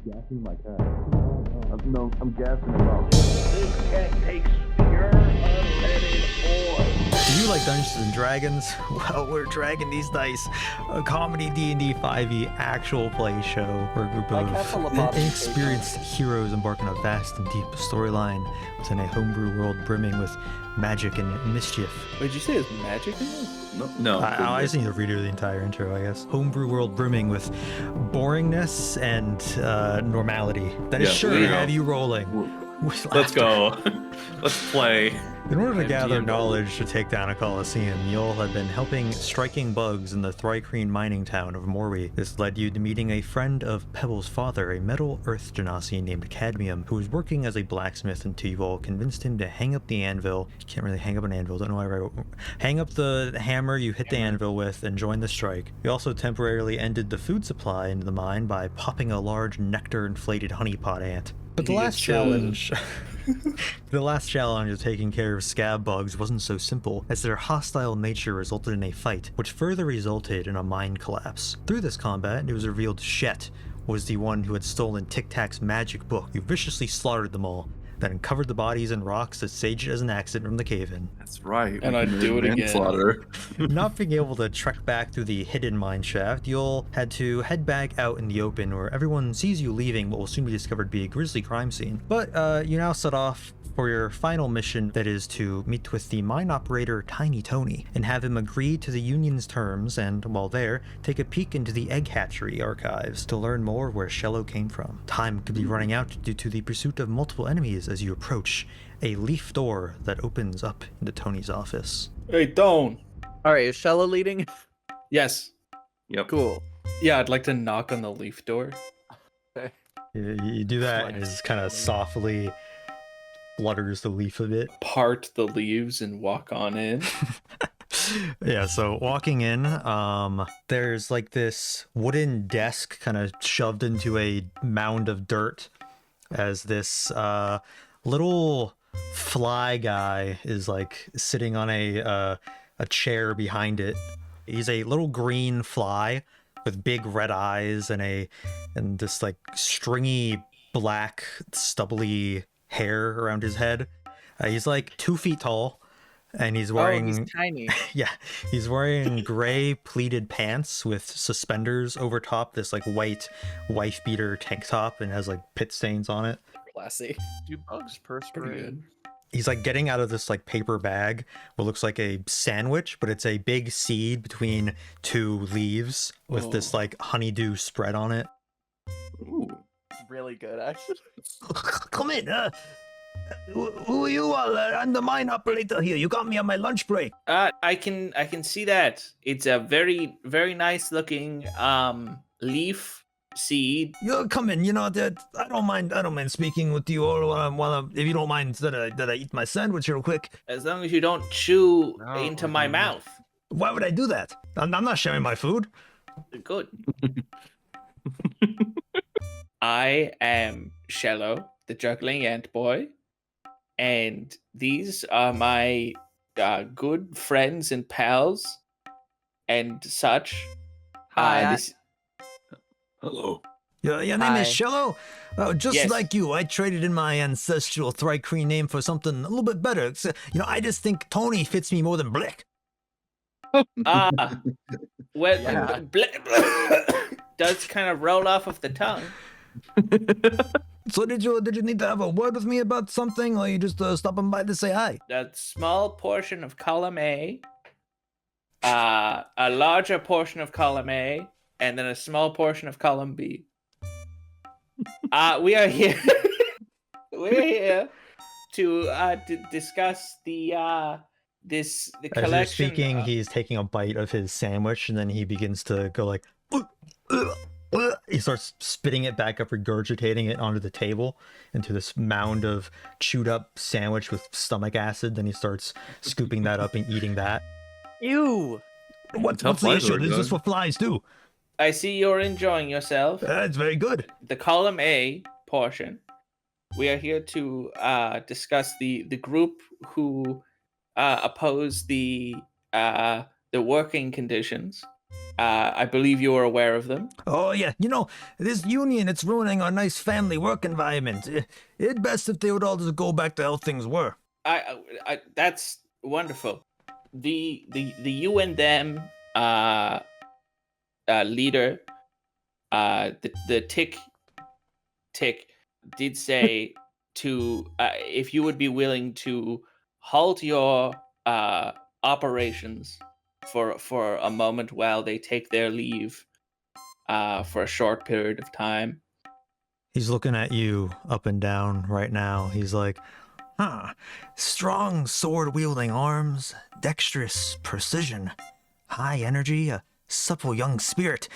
gassing my cat. No, I'm gassing him up. This cat takes pure unleaded oil. Do you like Dungeons and Dragons? Well, we're Dragon Deez Dice, a comedy D&D 5e actual play show where a group of inexperienced heroes embark on a vast and deep storyline within a homebrew world brimming with magic and mischief. Wait, did you say it's magic in this? No. I just need to read the entire intro, I guess. Homebrew world brimming with boringness and normality. That is sure to have you rolling. Let's go. Let's play. In order to gather knowledge to take down a Colosseum, you'll have been helping striking bugs in the Thrycreen mining town of Morwi. This led you to meeting a friend of Pebble's father, a metal earth genasi named Cadmium, who was working as a blacksmith until you all convinced him to hang up the anvil. You can't really hang up an anvil, don't know why I wrote. Hang up the hammer you hit the anvil with and join the strike. You also temporarily ended the food supply into the mine by popping a large nectar-inflated honeypot ant. But the last challenge of taking care of scab bugs wasn't so simple, as their hostile nature resulted in a fight, which further resulted in a mine collapse. Through this combat, it was revealed Shet was the one who had stolen Tic Tac's magic book. You viciously slaughtered them all, then uncovered the bodies and rocks that staged as an accident from the cave-in. That's right. And I'd do it again. Not being able to trek back through the hidden mine shaft, you'll had to head back out in the open where everyone sees you leaving what will soon be discovered to be a grisly crime scene. But you now set off for your final mission, that is to meet with the mine operator Tiny Tony and have him agree to the union's terms, and while there, take a peek into the egg hatchery archives to learn more where Shello came from. Time could be running out due to the pursuit of multiple enemies as you approach a leaf door that opens up into Tony's office. Hey, don't. All right, is Shello leading? Yes. Yep. Cool. Yeah, I'd like to knock on the leaf door. You do that and just kind of softly flutters the leaf a bit. Part the leaves and walk on in. Yeah, so walking in, there's like this wooden desk kind of shoved into a mound of dirt as this little fly guy is like sitting on a chair behind it. He's a little green fly with big red eyes and this like stringy black stubbly hair around his head. He's like 2 feet tall, and he's wearing he's tiny. yeah, he's wearing gray pleated pants with suspenders over top this like white wife beater tank top, and has like pit stains on it. Classy. Do bugs perspirate? He's like getting out of this like paper bag what looks like a sandwich, but it's a big seed between 2 leaves with this like honeydew spread on it. Ooh. Really good, actually. Come in, who are you all? I'm the mine operator here. You got me on my lunch break. I can see that. It's a very, very nice looking leaf seed. You come in. You know that I don't mind speaking with you all while I'm if you don't mind that I eat my sandwich real quick. As long as you don't chew into my mouth. Why would I do that? I'm not sharing my food. Good. I am Shello, the juggling ant boy, and these are my good friends and pals and such. Hi. Hello. Your name is Shello? Just Yes. like you, I traded in my ancestral Thrycreen name for something a little bit better. I just think Tony fits me more than Blick. Well, Yeah. does kind of roll off of the tongue. So did you need to have a word with me about something, or you just stopping by to say hi? A small portion of column A, a larger portion of column A, and then a small portion of column B. We are here. We're here to discuss the As collection. you're speaking, he's taking a bite of his sandwich, and then he begins to go like. He starts spitting it back up, regurgitating it onto the table into this mound of chewed up sandwich with stomach acid. Then he starts scooping that up and eating that. Ew. What's How the flies issue? are This is good. what flies do. I see you're enjoying yourself. It's very good. The column A portion. We are here to discuss the group who oppose the working conditions I believe you are aware of them. Oh, yeah. You know, this union, it's ruining our nice family work environment. It'd best if they would all just go back to how things were. That's wonderful. The you and them leader, the tick did say to if you would be willing to halt your operations for a moment while they take their leave for a short period of time. He's looking at you up and down right now. He's like, strong sword-wielding arms, dexterous precision, high energy, a supple young spirit.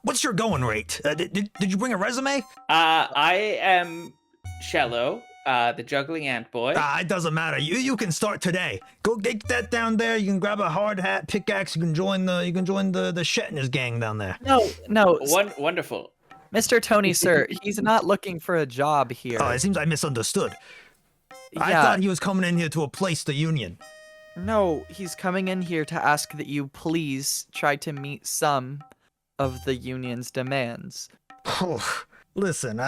What's your going rate? Did you bring a resume? I am Shello, the juggling ant boy. It doesn't matter. You can start today. Go get that down there. You can grab a hard hat, pickaxe. You can join the Shetner's gang down there. No. Wonderful. Mr. Tony, sir, he's not looking for a job here. Oh, it seems I misunderstood. I Yeah. thought he was coming in here to replace the union. No, he's coming in here to ask that you please try to meet some of the union's demands. Listen,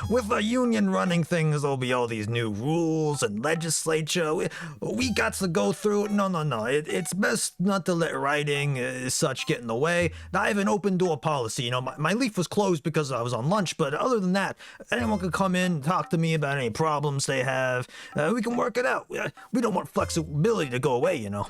with the union running things, there'll be all these new rules and legislature. We got to go through. No. It's best not to let writing such get in the way. I have an open door policy. You know, my leaf was closed because I was on lunch, but other than that, anyone can come in and talk to me about any problems they have. We can work it out. We don't want flexibility to go away, you know.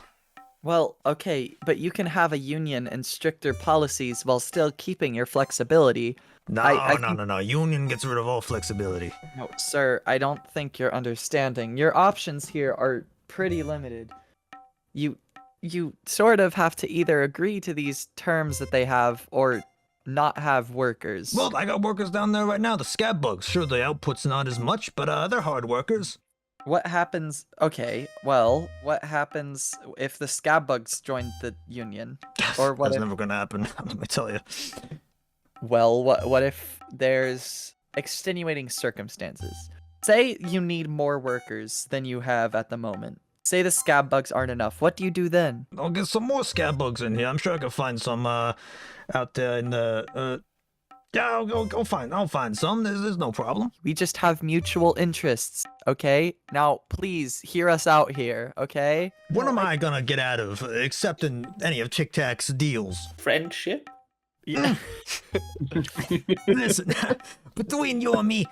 Well, okay, but you can have a union and stricter policies while still keeping your flexibility. No. Union gets rid of all flexibility. No, sir, I don't think you're understanding. Your options here are pretty limited. You sort of have to either agree to these terms that they have or not have workers. Well, I got workers down there right now, the scab bugs. Sure, the output's not as much, but they're hard workers. What happens? Okay, well, what happens if the scab bugs join the union? Or what That's if, never gonna happen, let me tell you. well, what if there's extenuating circumstances? Say you need more workers than you have at the moment. Say the scab bugs aren't enough. What do you do then? I'll get some more scab bugs in here. I'm sure I can find some out there in the yeah, I'll find some. There's no problem. We just have mutual interests, okay? Now, please hear us out here, okay? What am I gonna get out of accepting any of Tic Tac's deals? Friendship? Yeah. Listen, between you and me,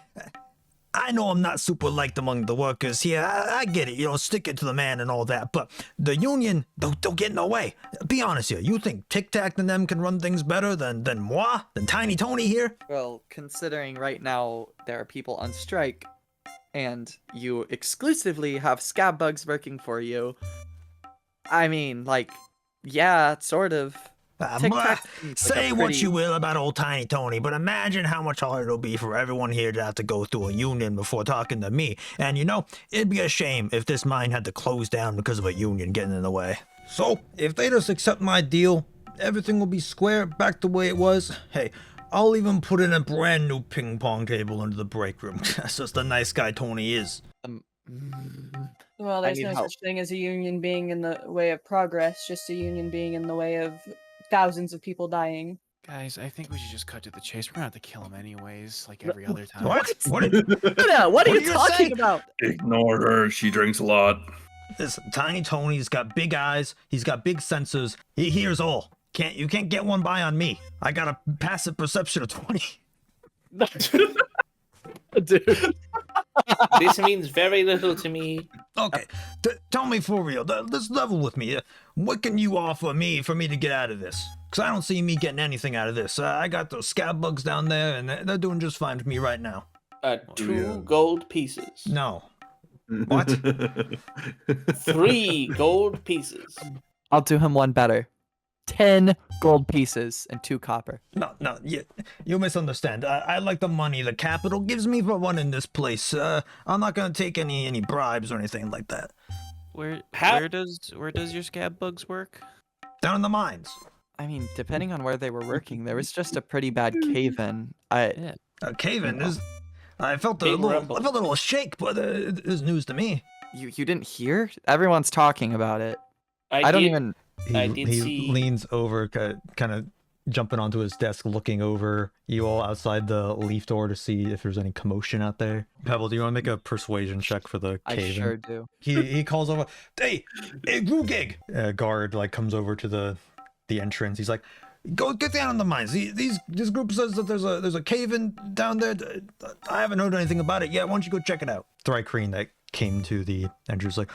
I know I'm not super liked among the workers here. I get it, you know, stick it to the man and all that. But the union, don't get in the way. Be honest here. You think Tic Tac and them can run things better than moi? Than Tiny Tony here? Well, considering right now there are people on strike, and you exclusively have scab bugs working for you, I mean, like, yeah, sort of. Tic Tac seems like Say a what pretty- you will about old Tiny Tony, but imagine how much harder it'll be for everyone here to have to go through a union before talking to me. And you know, it'd be a shame if this mine had to close down because of a union getting in the way. So, if they just accept my deal, everything will be square, back the way it was. Hey, I'll even put in a brand new ping pong table into the break room. That's just the nice guy Tony is. Well, there's need no help. such thing as a union being in the way of progress, just a union being in the way of thousands of people dying. Guys, I think we should just cut to the chase. We're gonna have to kill him anyways, like every other time. What? What? Yeah, what are What you are you talking saying? about? Ignore her. She drinks a lot. Listen, Tiny Tony's got big eyes. He's got big sensors. He hears all. You can't get one by on me. I got a passive perception of 20. Dude. This means very little to me. Okay, tell me for real. Let's level with me. What can you offer me for me to get out of this? Because I don't see me getting anything out of this. I got those scab bugs down there, and they're doing just fine with me right now. 2 gold pieces. No. What? 3 gold pieces. I'll do him one better. 10 gold pieces and 2 copper. No, you misunderstand. I like the money the capital gives me for running this place. I'm not gonna take any bribes or anything like that. Where How- does your scab bugs work? Down in the mines. I mean, depending on where they were working, there was just a pretty bad cave-in. Cave-in is. I felt a Big little. rumble. I felt a little shake, but it was news to me. You didn't hear? Everyone's talking about it. I don't did- even... I did he see. leans over, kind of jumping onto his desk, looking over you all outside the leaf door to see if there's any commotion out there. Pebble, do you want to make a persuasion check for the I cave? sure do. He calls over, hey Gugig! A guard like comes over to the entrance. He's like, go get down in the mines. This group says that there's a cave in down there. I haven't heard anything about it yet. Why don't you go check it out? Thrycreen that came to the entrance like,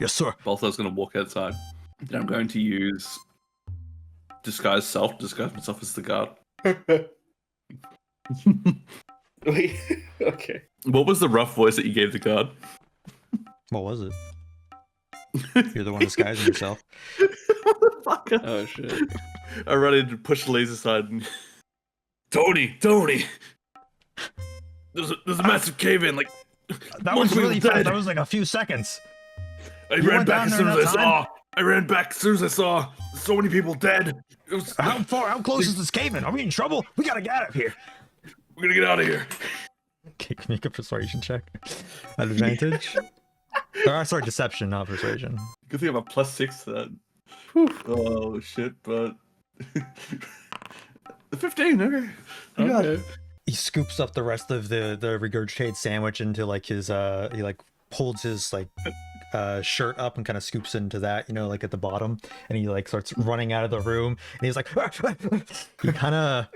yes sir. Balthazar's gonna walk outside. Then I'm going to use disguise myself as the guard. Wait. Okay. What was the rough voice that you gave the guard? What was it? You're the one disguising yourself. Motherfucker. Oh shit. I run in to push Lee's aside and Tony! There's a massive cave in, like That most was really people fast. dead. That was like a few seconds. I You ran went back down as there soon in as I that time? saw. I ran back as soon as I saw so many people dead. It was, How close is this cave in? Are we in trouble? We gotta get out of here. we're gonna get out of here. Okay, make a persuasion check. At advantage. Sorry, deception, not persuasion. Good thing I have a +6 to that. Oh shit, but 15. Okay. You got it. He scoops up the rest of the regurgitated sandwich into like his he like holds his like shirt up and kind of scoops into that, you know, like at the bottom, and he like starts running out of the room, and he's like he kind of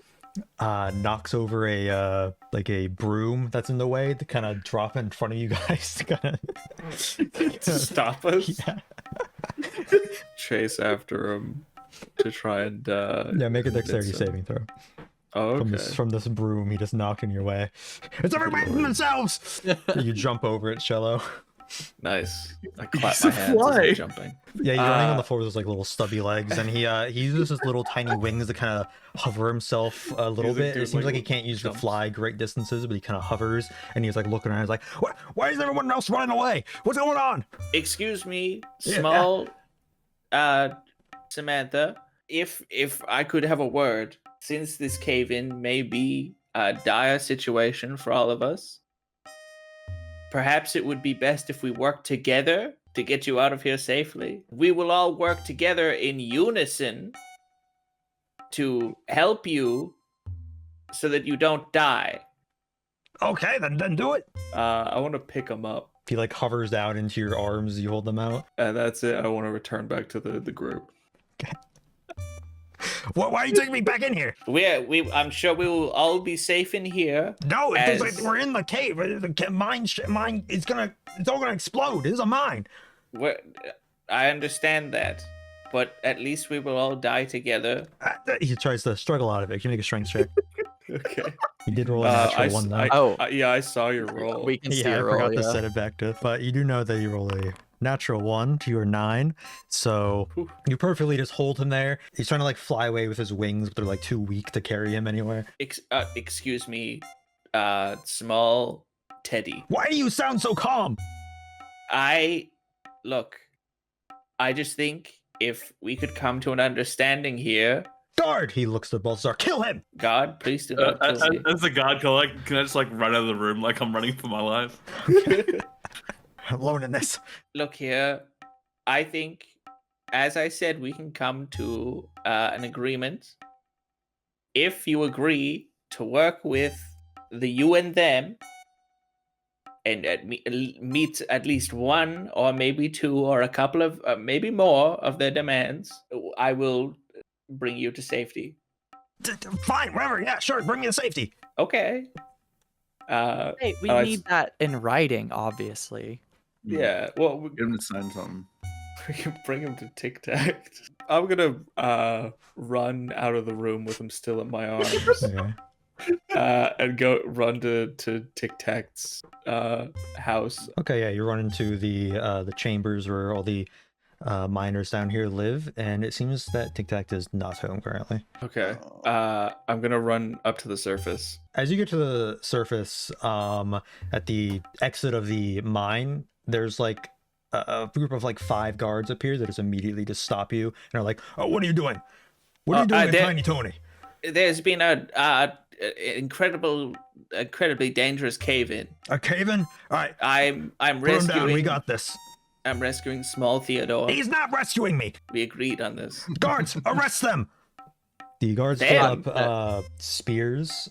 knocks over a like a broom that's in the way to kind of drop in front of you guys to kind To stop us. yeah. Chase after him to try and Yeah, make a dexterity convince him. saving throw. Oh, From okay. this broom he just knocked in your way. It's everybody for themselves. You jump over it, Shello. Nice. I clap He's my a hands as fly. I'm jumping. Yeah, you're running on the floor with those like little stubby legs, and he uses his little tiny wings to kind of hover himself a little He's like bit. It doing, seems like, like he can't use to jumps. fly great distances, but he kind of hovers, and he's like looking around. He's like, "What? Why is everyone else running away? What's going on?" Excuse me, Yeah. small Samantha. If I could have a word, since this cave-in may be a dire situation for all of us, perhaps it would be best if we work together to get you out of here safely. We will all work together in unison to help you so that you don't die. Okay, then do it. I want to pick him up, He like hovers down into your arms. You hold them out. and that's it. I want to return back to the group. Why are you taking me back in here? I'm sure we will all be safe in here. No, As- we're in the cave. The mine. It's all gonna explode. This is a mine. I understand that, but at least we will all die together. He tries to struggle out of it. Can you make a strength check? Okay. He did roll a natural one though. Oh. Yeah, I saw your roll. We can see Yeah, I your roll, forgot to yeah. set it back to, but you do know that you roll a natural 1 to your 9, so Whew. you perfectly just hold him there. He's trying to like fly away with his wings, but they're like too weak to carry him anywhere. Excuse me, small Teddy. Why do you sound so calm? I just think if we could come to an understanding here, Guard! He looks to Balthazar. Kill him! God, please do not kill me. As the guard, can I just like run out of the room like I'm running for my life? I'm alone in this. Look here, I think, as I said, we can come to an agreement. If you agree to work with the you and them, and meet at least one or maybe two or a couple of maybe more of their demands, I will bring you to safety. Fine, whatever. Yeah, sure. Bring me to safety. Okay. Hey, we I need that in writing, obviously. Yeah. Well, we Get him to sign something. can bring him to Tic Tac. I'm gonna run out of the room with him still in my arms, Okay. and go run to Tic Tac's house. Okay, yeah, you run into the chambers where all the miners down here live, and it seems that Tic Tac is not home currently. Okay. I'm gonna run up to the surface. As you get to the surface, at the exit of the mine, there's like a group of like 5 guards up here that just immediately just stop you and are like, "Oh, what are you doing? What are you doing with they're- Tiny Tony?" There's been a incredibly dangerous cave-in. A cave-in? All right, I'm put him down. We rescuing. got this. I'm rescuing small Theodore. He's not rescuing me. We agreed on this. Guards, arrest them. The guards Damn, put up spears,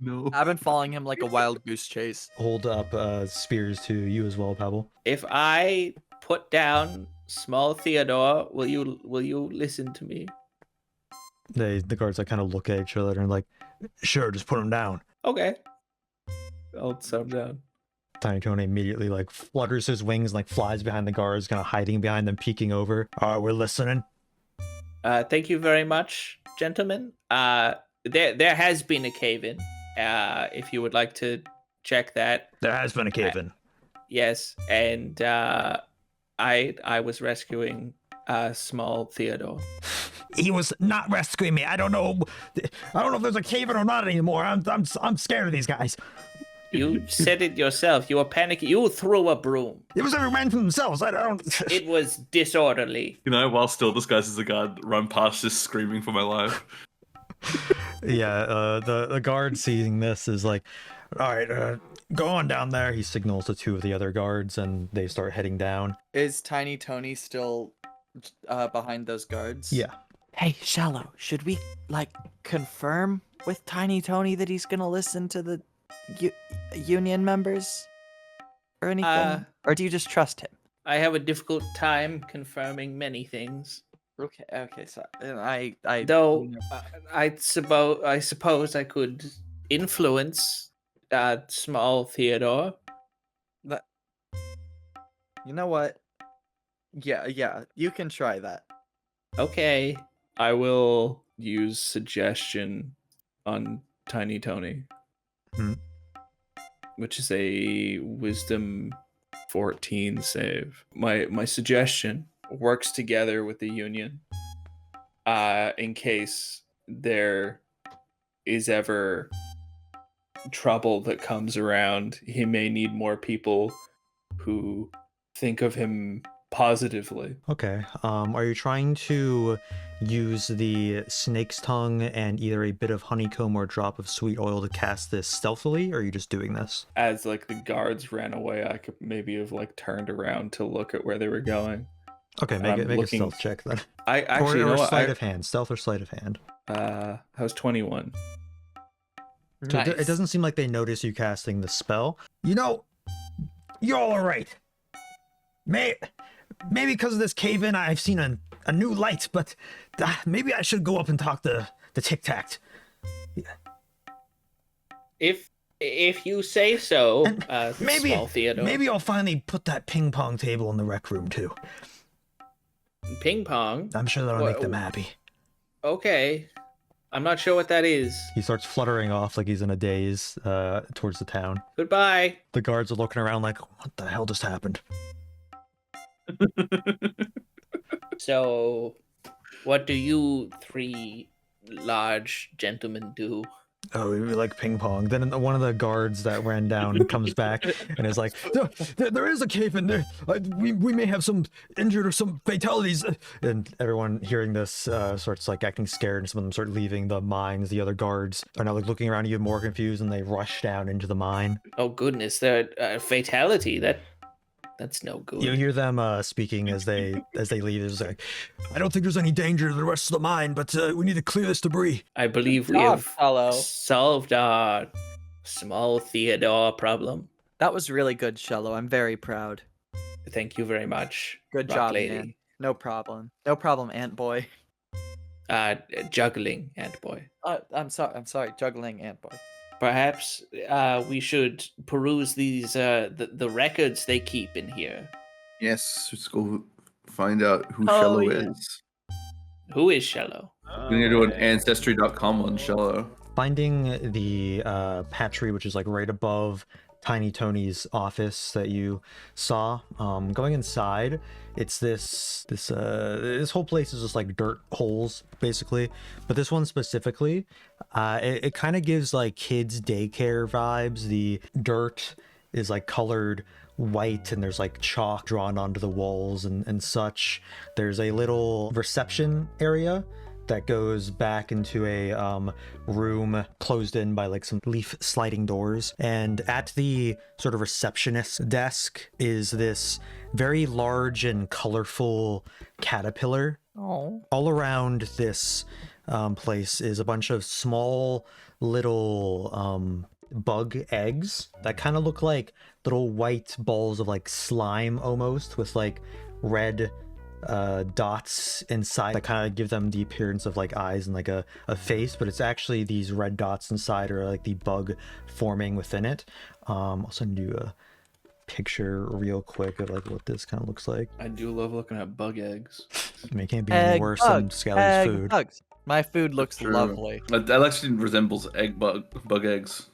No. I've been following him like a wild goose chase. hold up spears to you as well, Pebble. If I put down small Theodore, will you listen to me? The guards like kind of look at each other and like, sure, just put him down. Okay. I'll set him down. Tiny Tony immediately like flutters his wings and like flies behind the guards, kind of hiding behind them, peeking over. All right, we're listening. Thank you very much, gentlemen. There has been a cave-in. If you would like to check that. There has been a cave-in. Yes, and I was rescuing small Theodore. He was not rescuing me. I don't know if there's a cave-in or not anymore. I'm scared of these guys. You said it yourself. You were panicking. You threw a broom. It was every man for themselves. I don't. It was disorderly. You know, while still disguised as a guard, run past just screaming for my life. Yeah, the guard seeing this is like, all right, go on down there. He signals to two of the other guards, and they start heading down. Is Tiny Tony still behind those guards? Yeah. Hey, Shello, should we, like, confirm with Tiny Tony that he's gonna listen to the union members? Or anything? Or do you just trust him? I have a difficult time confirming many things. Okay, so I suppose I could influence small Theodore. You know what? Yeah, you can try that. Okay. I will use suggestion on Tiny Tony, which is a Wisdom 14 save. My suggestion works together with the Union in case there is ever trouble that comes around. He may need more people who think of him positively. Okay. Are you trying to use the snake's tongue and either a bit of honeycomb or a drop of sweet oil to cast this stealthily, or are you just doing this? As like the guards ran away, I could maybe have like turned around to look at where they were going. Okay, make a stealth check then. I actually or know what, sleight of hand. Stealth or sleight of hand. I was 21. So Nice. it doesn't seem like they notice you casting the spell. You know, you're all right. Maybe because of this cave-in, I've seen a new light, but maybe I should go up and talk to the Tic Tac. If you say so, small Theodore. Maybe I'll finally put that ping pong table in the rec room too. Ping pong. I'm sure that'll make them happy. Okay. I'm not sure what that is. He starts fluttering off like he's in a daze towards the town. Goodbye. The guards are looking around like, what the hell just happened? So, what do you three large gentlemen do? Oh, we like ping pong. Then one of the guards that ran down comes back and is like, there is a cave in there. We may have some injured or some fatalities. And everyone hearing this starts like acting scared, and some of them start leaving the mines. The other guards are now like looking around even more confused, and they rush down into the mine. Oh goodness, there fatality. That's no good. You hear them speaking as they leave. It's like, I don't think there's any danger to the rest of the mine, but we need to clear this debris. I believe we have solved our small Theodore problem. That was really good, Shello. I'm very proud. Thank you very much. Good Rock job, lady. man. No problem. No problem, Ant Boy. Juggling Ant Boy. I'm sorry, juggling Ant Boy. Perhaps we should peruse these the records they keep in here. Yes, let's go find out who Oh, Shello yeah. is. Who is Shello? Oh, We're gonna do an ancestry.com on Shello. Finding the hatchery, which is like right above Tiny Tony's office that you saw. Going inside, it's this whole place is just like dirt holes basically, but this one specifically, it kind of gives like kids daycare vibes. The dirt is like colored white and there's like chalk drawn onto the walls and such. There's a little reception area that goes back into a room closed in by like some leaf sliding doors. And at the sort of receptionist desk is this very large and colorful caterpillar. Oh. All around this place is a bunch of small little bug eggs that kind of look like little white balls of like slime almost, with like red dots inside that kind of give them the appearance of like eyes and like a face, but it's actually these red dots inside are like the bug forming within it. I'll send you a picture real quick of like what this kind of looks like. I do love looking at bug eggs. I mean, it can't be any worse than Scally's food. Bugs. My food looks True. lovely. That actually resembles bug eggs.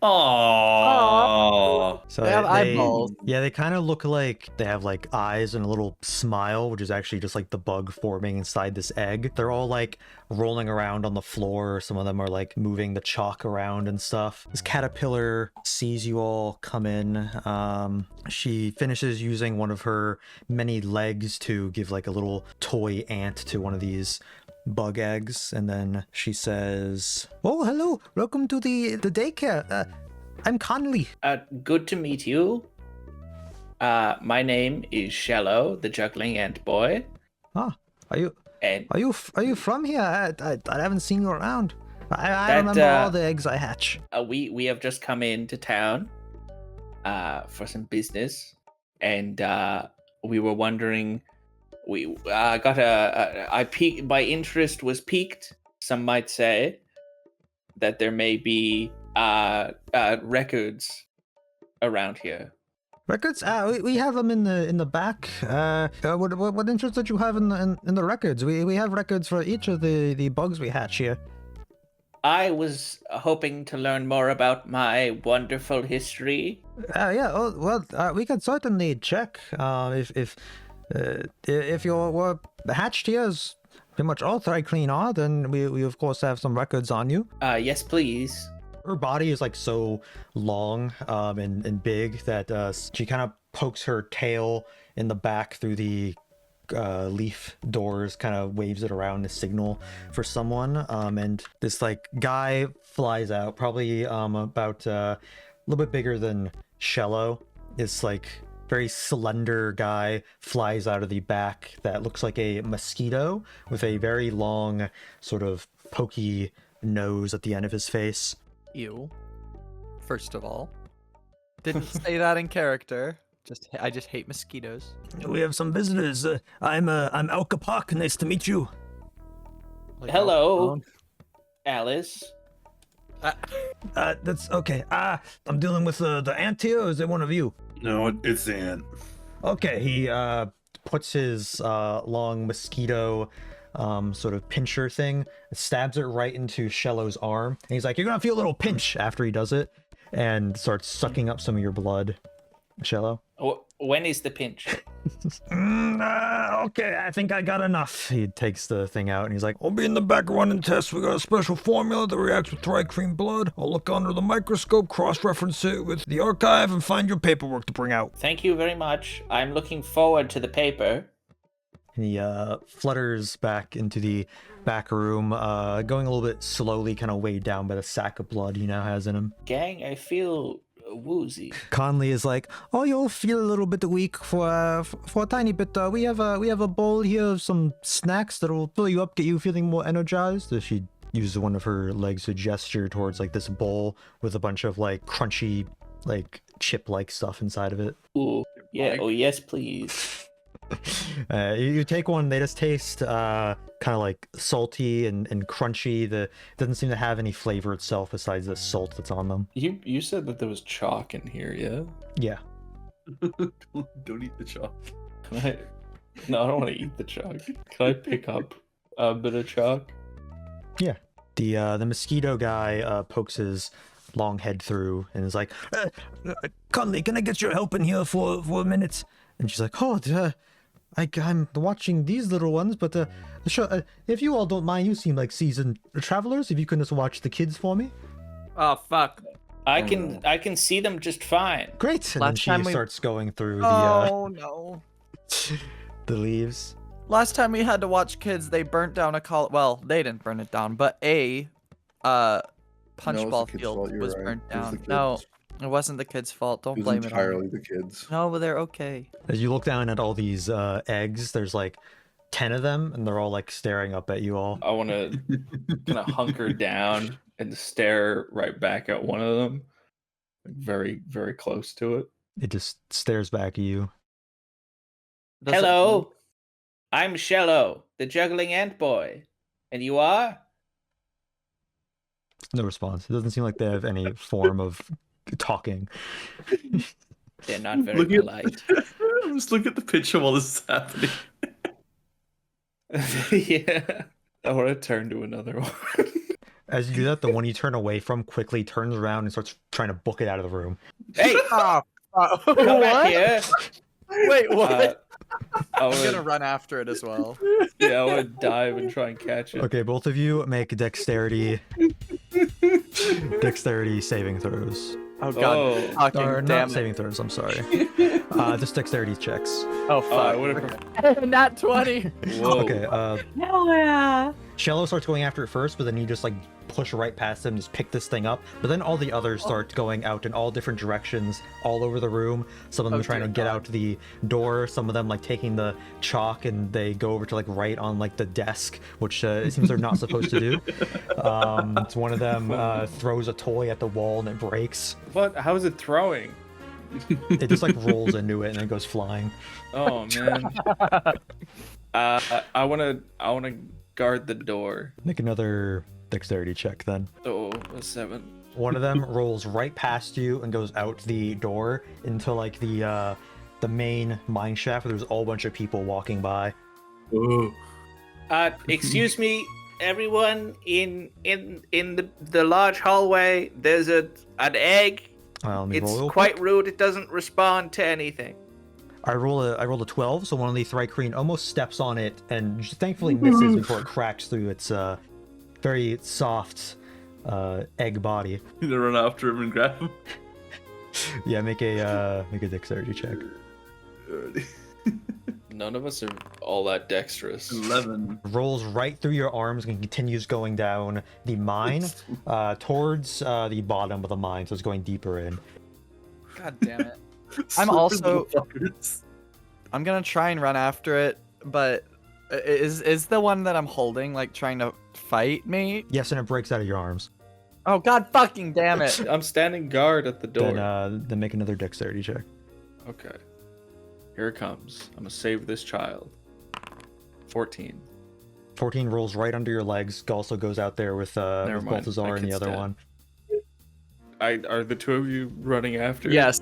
Aww. So They have eyeballs. Yeah, they kind of look like they have like eyes and a little smile, which is actually just like the bug forming inside this egg. They're all like rolling around on the floor. Some of them are like moving the chalk around and stuff. This caterpillar sees you all come in. She finishes using one of her many legs to give like a little toy ant to one of these bug eggs, and then she says, "Oh, hello, welcome to the daycare. I'm Conley." Good to meet you. My name is Shello, the juggling ant boy. Ah, are you And from here? I haven't seen you around. I That, remember all the eggs I hatch. we have just come into town for some business, and we were wondering. We got my interest was piqued. Some might say that there may be records around here. Records? We have them in the back. What interest did you have in the records? We have records for each of the bugs we hatch here. I was hoping to learn more about my wonderful history. Yeah. Oh, well, we could certainly check if you were hatched here as pretty much all Thri-Clean are, then we of course have some records on you. Yes, please. Her body is like so long and big that she kind of pokes her tail in the back through the leaf doors, kind of waves it around to signal for someone. And this like guy flies out, probably about a little bit bigger than Shello. It's like very slender guy flies out of the back that looks like a mosquito with a very long sort of pokey nose at the end of his face. Ew. First of all, didn't say that in character. I just hate mosquitoes. We have some visitors. I'm Al Capoc. Nice to meet you. Like, Hello, Alice. That's okay. I'm dealing with the ant here, or is it one of you? No, it's the ant. Okay, he puts his long mosquito sort of pincher thing, stabs it right into Shello's arm, and he's like, "You're gonna feel a little pinch," after he does it, and starts sucking up some of your blood. Shello? When is the pinch? Okay, I think I got enough. He takes the thing out and he's like, "I'll be in the back running tests. We got a special formula that reacts with Thri-Cream blood. I'll look under the microscope, cross-reference it with the archive, and find your paperwork to bring out." Thank you very much. I'm looking forward to the paper. He flutters back into the back room, going a little bit slowly, kind of weighed down by the sack of blood he now has in him. Gang, I feel woozy. Conley is like, "Oh, you'll feel a little bit weak for a tiny bit. We have a bowl here of some snacks that'll fill you up, get you feeling more energized." So she uses one of her legs to gesture towards like this bowl with a bunch of like crunchy, like chip-like stuff inside of it. Ooh, yeah. Oh, yes, please. You take one, they just taste kind of like salty and crunchy. Doesn't seem to have any flavor itself besides the salt that's on them. You said that there was chalk in here, yeah? Yeah. Don't eat the chalk. No, I don't want to eat the chalk. Can I pick up a bit of chalk? Yeah. The mosquito guy pokes his long head through and is like, "Conley, can I get your help in here for a minute?" And she's like, "Oh, I'm watching these little ones, but sure, if you all don't mind, you seem like seasoned travelers. If you can just watch the kids for me." Oh fuck. I can see them just fine. Great. And then Last time she we- starts going through Oh no. the leaves. Last time we had to watch kids, they burnt down a well, they didn't burn it down, but a punch No, it was ball the kids' field fault, you're was right. burnt It was the down. No, kids. it wasn't the kids' fault. Don't It was blame it on entirely them. the kids. No, but they're okay. As you look down at all these eggs, there's like 10 of them, and they're all like staring up at you all. I want to kind of hunker down and stare right back at one of them, like very, very close to it. It just stares back at you. Does it- Hello, I'm Shello, the juggling ant boy. And you are? No response. It doesn't seem like they have any form of talking. They're not very Look at- polite. Just look at the picture while this is happening. Yeah. I want to turn to another one. As you do that, the one you turn away from quickly turns around and starts trying to book it out of the room. Hey, Ah, come back what? here. Wait, what? I I'm gonna wanna, run after it as well. yeah, I want to dive and try and catch it. Okay, both of you make dexterity saving throws. Oh god. Oh, Fucking Or damn not it. saving throws, I'm sorry. Just dexterity checks. Oh I fuck. would have. Nat 20. Whoa. Okay, Hell yeah. Shello starts going after it first, but then you just like push right past him, just pick this thing up. But then all the others start going out in all different directions, all over the room. Some of them Oh, trying to dear get God. out the door. Some of them like taking the chalk and they go over to like write on like the desk, which it seems they're not supposed to do. It's one of them throws a toy at the wall and it breaks. What? How is it throwing? It just like rolls into it and it goes flying. Oh man. I wanna guard the door. Make another dexterity check then. Oh, a 7. One of them rolls right past you and goes out the door into like the main mine shaft where there's a whole bunch of people walking by. Ooh. Excuse me, everyone in the large hallway. There's an egg. Let me It's roll real quite quick. rude. It doesn't respond to anything. I rolled a 12, so one of the Thrycreen almost steps on it and just thankfully misses before it cracks through its very soft egg body. You gonna run after him and grab him? Yeah, make a dexterity check. None of us are all that dexterous. 11. Rolls right through your arms and continues going down the mine towards the bottom of the mine, so it's going deeper in. God damn it. I'm Slippery also- little fuckers. I'm gonna try and run after it, but is the one that I'm holding like trying to fight me? Yes, and it breaks out of your arms. Oh god fucking damn it. I'm standing guard at the door. Then make another dexterity check. Okay. Here it comes. I'm gonna save this child. 14. 14 rolls right under your legs. Also goes out there with Never mind, Balthazar that and the kid's other dead. one. Are the two of you running after? Yes.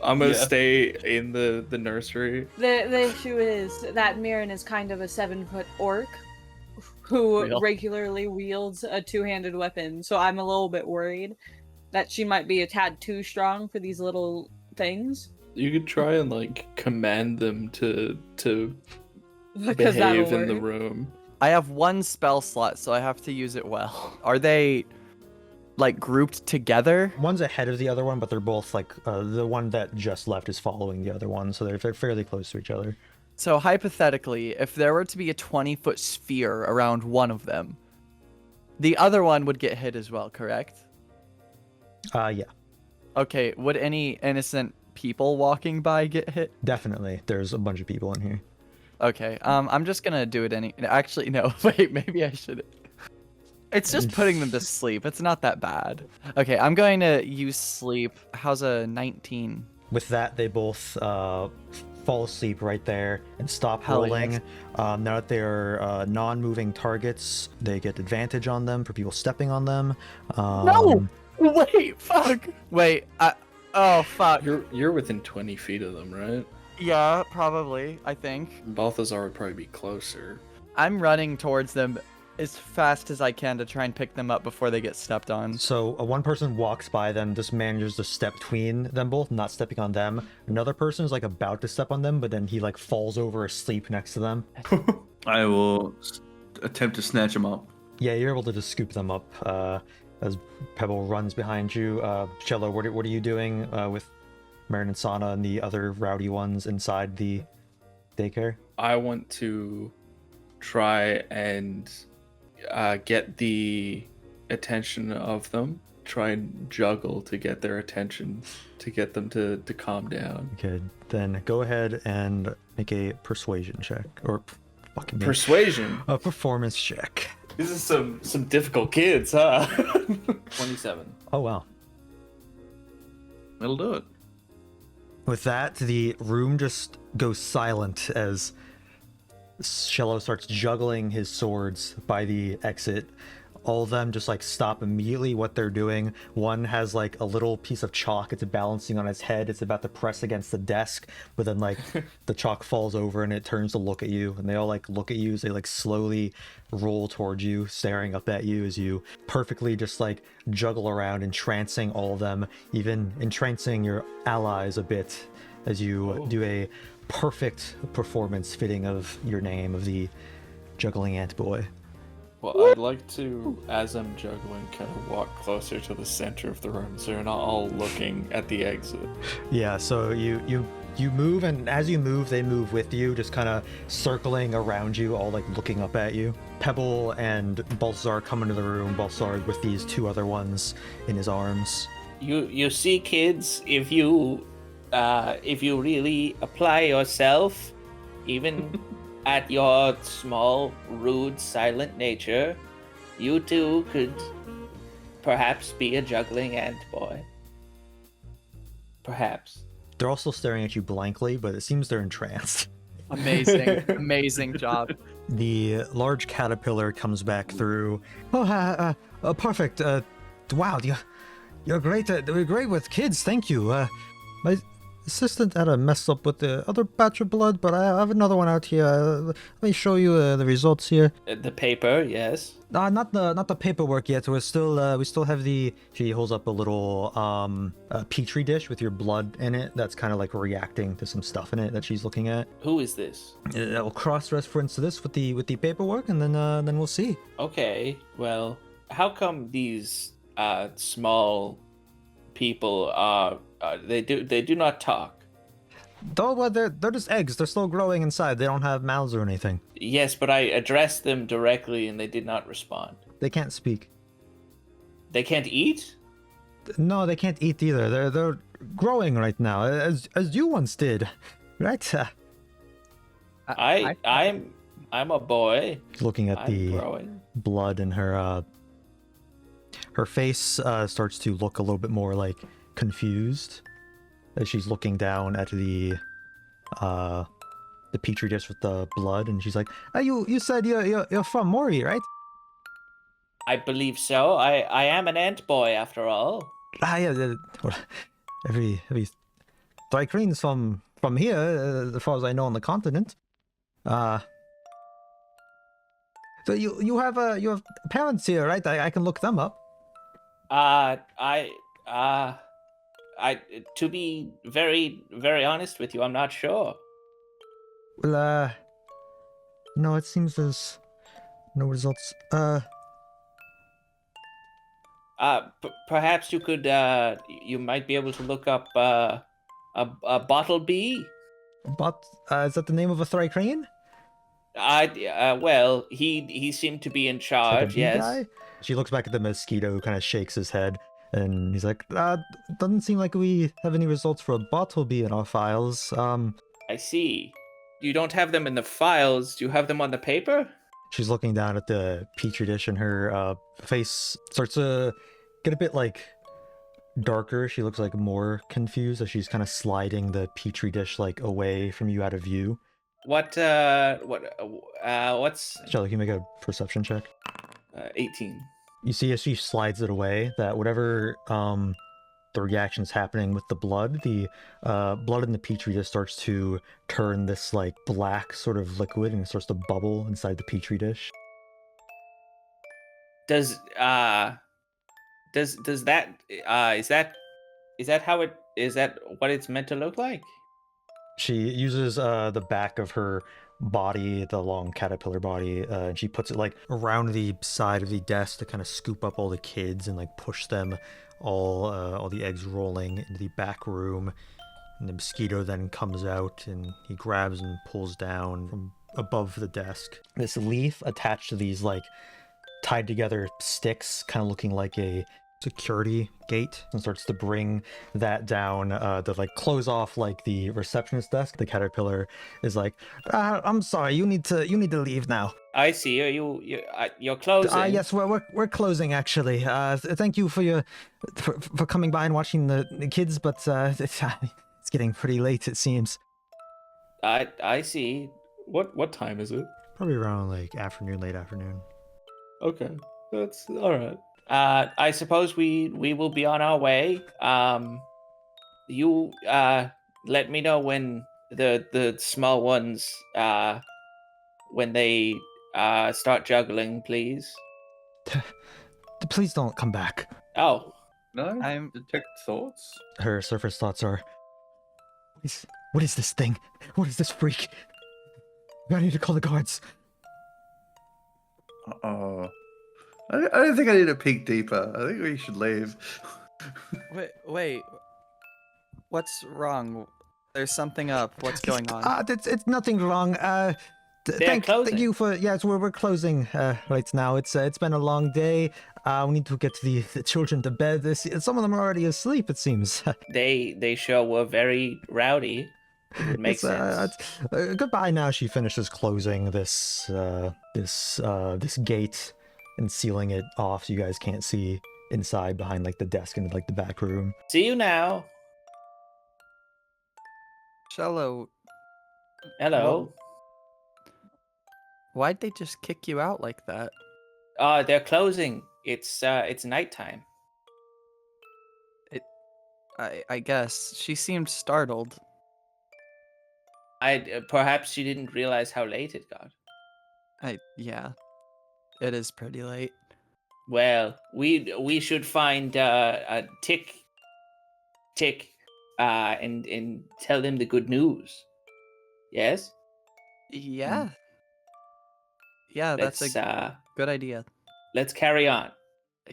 I'm gonna Yeah. stay in the nursery. The issue is that Mirren is kind of a 7-foot orc who Real. regularly wields a two-handed weapon, so I'm a little bit worried that she might be a tad too strong for these little things. You could try and like command them to Because that'll behave in the work. room. I have one spell slot, so I have to use it well. Are they like grouped together? One's ahead of the other one, but they're both like the one that just left is following the other one, so they're fairly close to each other. So hypothetically, if there were to be a 20-foot sphere around one of them, the other one would get hit as well, correct? Yeah, Okay, would any innocent people walking by get hit? definitely. There's a bunch of people in here. Okay, I'm just gonna do it actually, no, wait, maybe I should. It's just putting them to sleep. It's not that bad. Okay, I'm going to use sleep. How's a 19? With that, they both fall asleep right there and stop Hell rolling. yes. Now that they're non-moving targets, they get advantage on them for people stepping on them. No! Wait, fuck! Wait, oh, fuck. You're within 20 feet of them, right? Yeah, probably, I think. Balthazar would probably be closer. I'm running towards them as fast as I can to try and pick them up before they get stepped on. So one person walks by them, just manages to step between them both, not stepping on them. Another person is like about to step on them, but then he like falls over asleep next to them. I will attempt to snatch him up. Yeah, you're able to just scoop them up as Pebble runs behind you. Shello, what are you doing with Marin and Sana and the other rowdy ones inside the daycare? I want to try and get the attention of them. Try and juggle to get their attention, to get them to calm down. Okay, then go ahead and make a persuasion check, or fucking Persuasion. a performance check. This is some difficult kids, huh? 27. Oh wow. It'll do it. With that, the room just goes silent as Shello starts juggling his swords by the exit. All of them just like stop immediately what they're doing. One has like a little piece of chalk. It's balancing on its head. It's about to press against the desk, but then like the chalk falls over and it turns to look at you. And they all like look at you as they like slowly roll towards you, staring up at you as you perfectly just like juggle around, entrancing all of them, even entrancing your allies a bit as you do a perfect performance fitting of your name of the juggling ant boy. Well, I'd like to, as I'm juggling, kind of walk closer to the center of the room so you're not all looking at the exit. Yeah, so you move, and as you move, they move with you, just kind of circling around you, all like looking up at you. Pebble and Balthazar come into the room, Balthazar with these two other ones in his arms. You see, kids, if you really apply yourself, even at your small, rude, silent nature, you too could perhaps be a juggling ant boy. Perhaps. They're also staring at you blankly, but it seems they're entranced. Amazing, amazing job. The large caterpillar comes back through. Oh, perfect. Wow, you're great. You're great with kids. Thank you. My assistant had a mess up with the other batch of blood, but I have another one out here. Let me show you the results here. The paper, yes. Not the paperwork yet. We still have the. She holds up a little petri dish with your blood in it. That's kind of like reacting to some stuff in it that she's looking at. Who is this? I'll cross-reference this with the paperwork, and then we'll see. Okay, well, how come these small people are they do not talk? Though, well, they're just eggs. They're still growing inside. They don't have mouths or anything. Yes, but I addressed them directly and they did not respond. They can't speak. They can't eat? No, they can't eat either. They're growing right now, as you once did, right? I'm a boy. Looking at I'm the growing. blood in her face starts to look a little bit more like confused as she's looking down at the petri dish with the blood, and she's like, you said you're from Morwi, right? I believe so. I am an ant boy after all. Yeah. Every Drycreen's from here, as far as I know, on the continent. So you have parents here, right? I can look them up. To be very, very honest with you, I'm not sure. Well, no, it seems there's no results. Perhaps you could, you might be able to look up, a bottle bee. But is that the name of a Thrycrane? Well, he seemed to be in charge, yes. Guy? She looks back at the mosquito, who kind of shakes his head, and he's like, doesn't seem like we have any results for a bottle bee in our files. I see. You don't have them in the files. Do you have them on the paper? She's looking down at the petri dish, and her face starts to get a bit like darker. She looks like more confused as she's kind of sliding the petri dish like away from you out of view. What's Shello, can you make a perception check? 18. You see as she slides it away that whatever the reaction's happening with the blood in the petri dish starts to turn this like black sort of liquid, and it starts to bubble inside the petri dish. Does that what it's meant to look like? She uses the back of her body, the long caterpillar body, and she puts it like around the side of the desk to kind of scoop up all the kids and like push them all the eggs rolling into the back room. And the mosquito then comes out and he grabs and pulls down from above the desk this leaf attached to these like tied together sticks, kind of looking like a security gate, and starts to bring that down to like close off like the receptionist desk. The caterpillar is like, I'm sorry, you need to leave now. I see. You're closing. Yes, we're closing actually. Thank you for coming by and watching the kids, but it's getting pretty late, it seems. I see. What time is it? Probably around like late afternoon. Okay, that's all right. I suppose we will be on our way. You let me know when the small ones when they start juggling, please. Please don't come back. Oh, No? I'm- Detect thoughts? Her surface thoughts are, what is this thing? What is this freak? I need to call the guards. Uh-oh. I don't think I need to peek deeper. I think we should leave. Wait. What's wrong? There's something up. What's going on? It's nothing wrong. Thank you for yes. We're closing right now. It's been a long day. We need to get the children to bed. Some of them are already asleep. It seems. they sure were very rowdy. It makes sense. Goodbye. Now she finishes closing this gate and sealing it off, so you guys can't see inside behind like the desk and like the back room. See you now. Shello, Hello. why'd they just kick you out like that? They're closing. It's nighttime. I guess she seemed startled. Perhaps she didn't realize how late it got. Yeah, it is pretty late. Well, we should find a tick, and tell them the good news. Yes. Yeah. Yeah, that's a good idea. Let's carry on.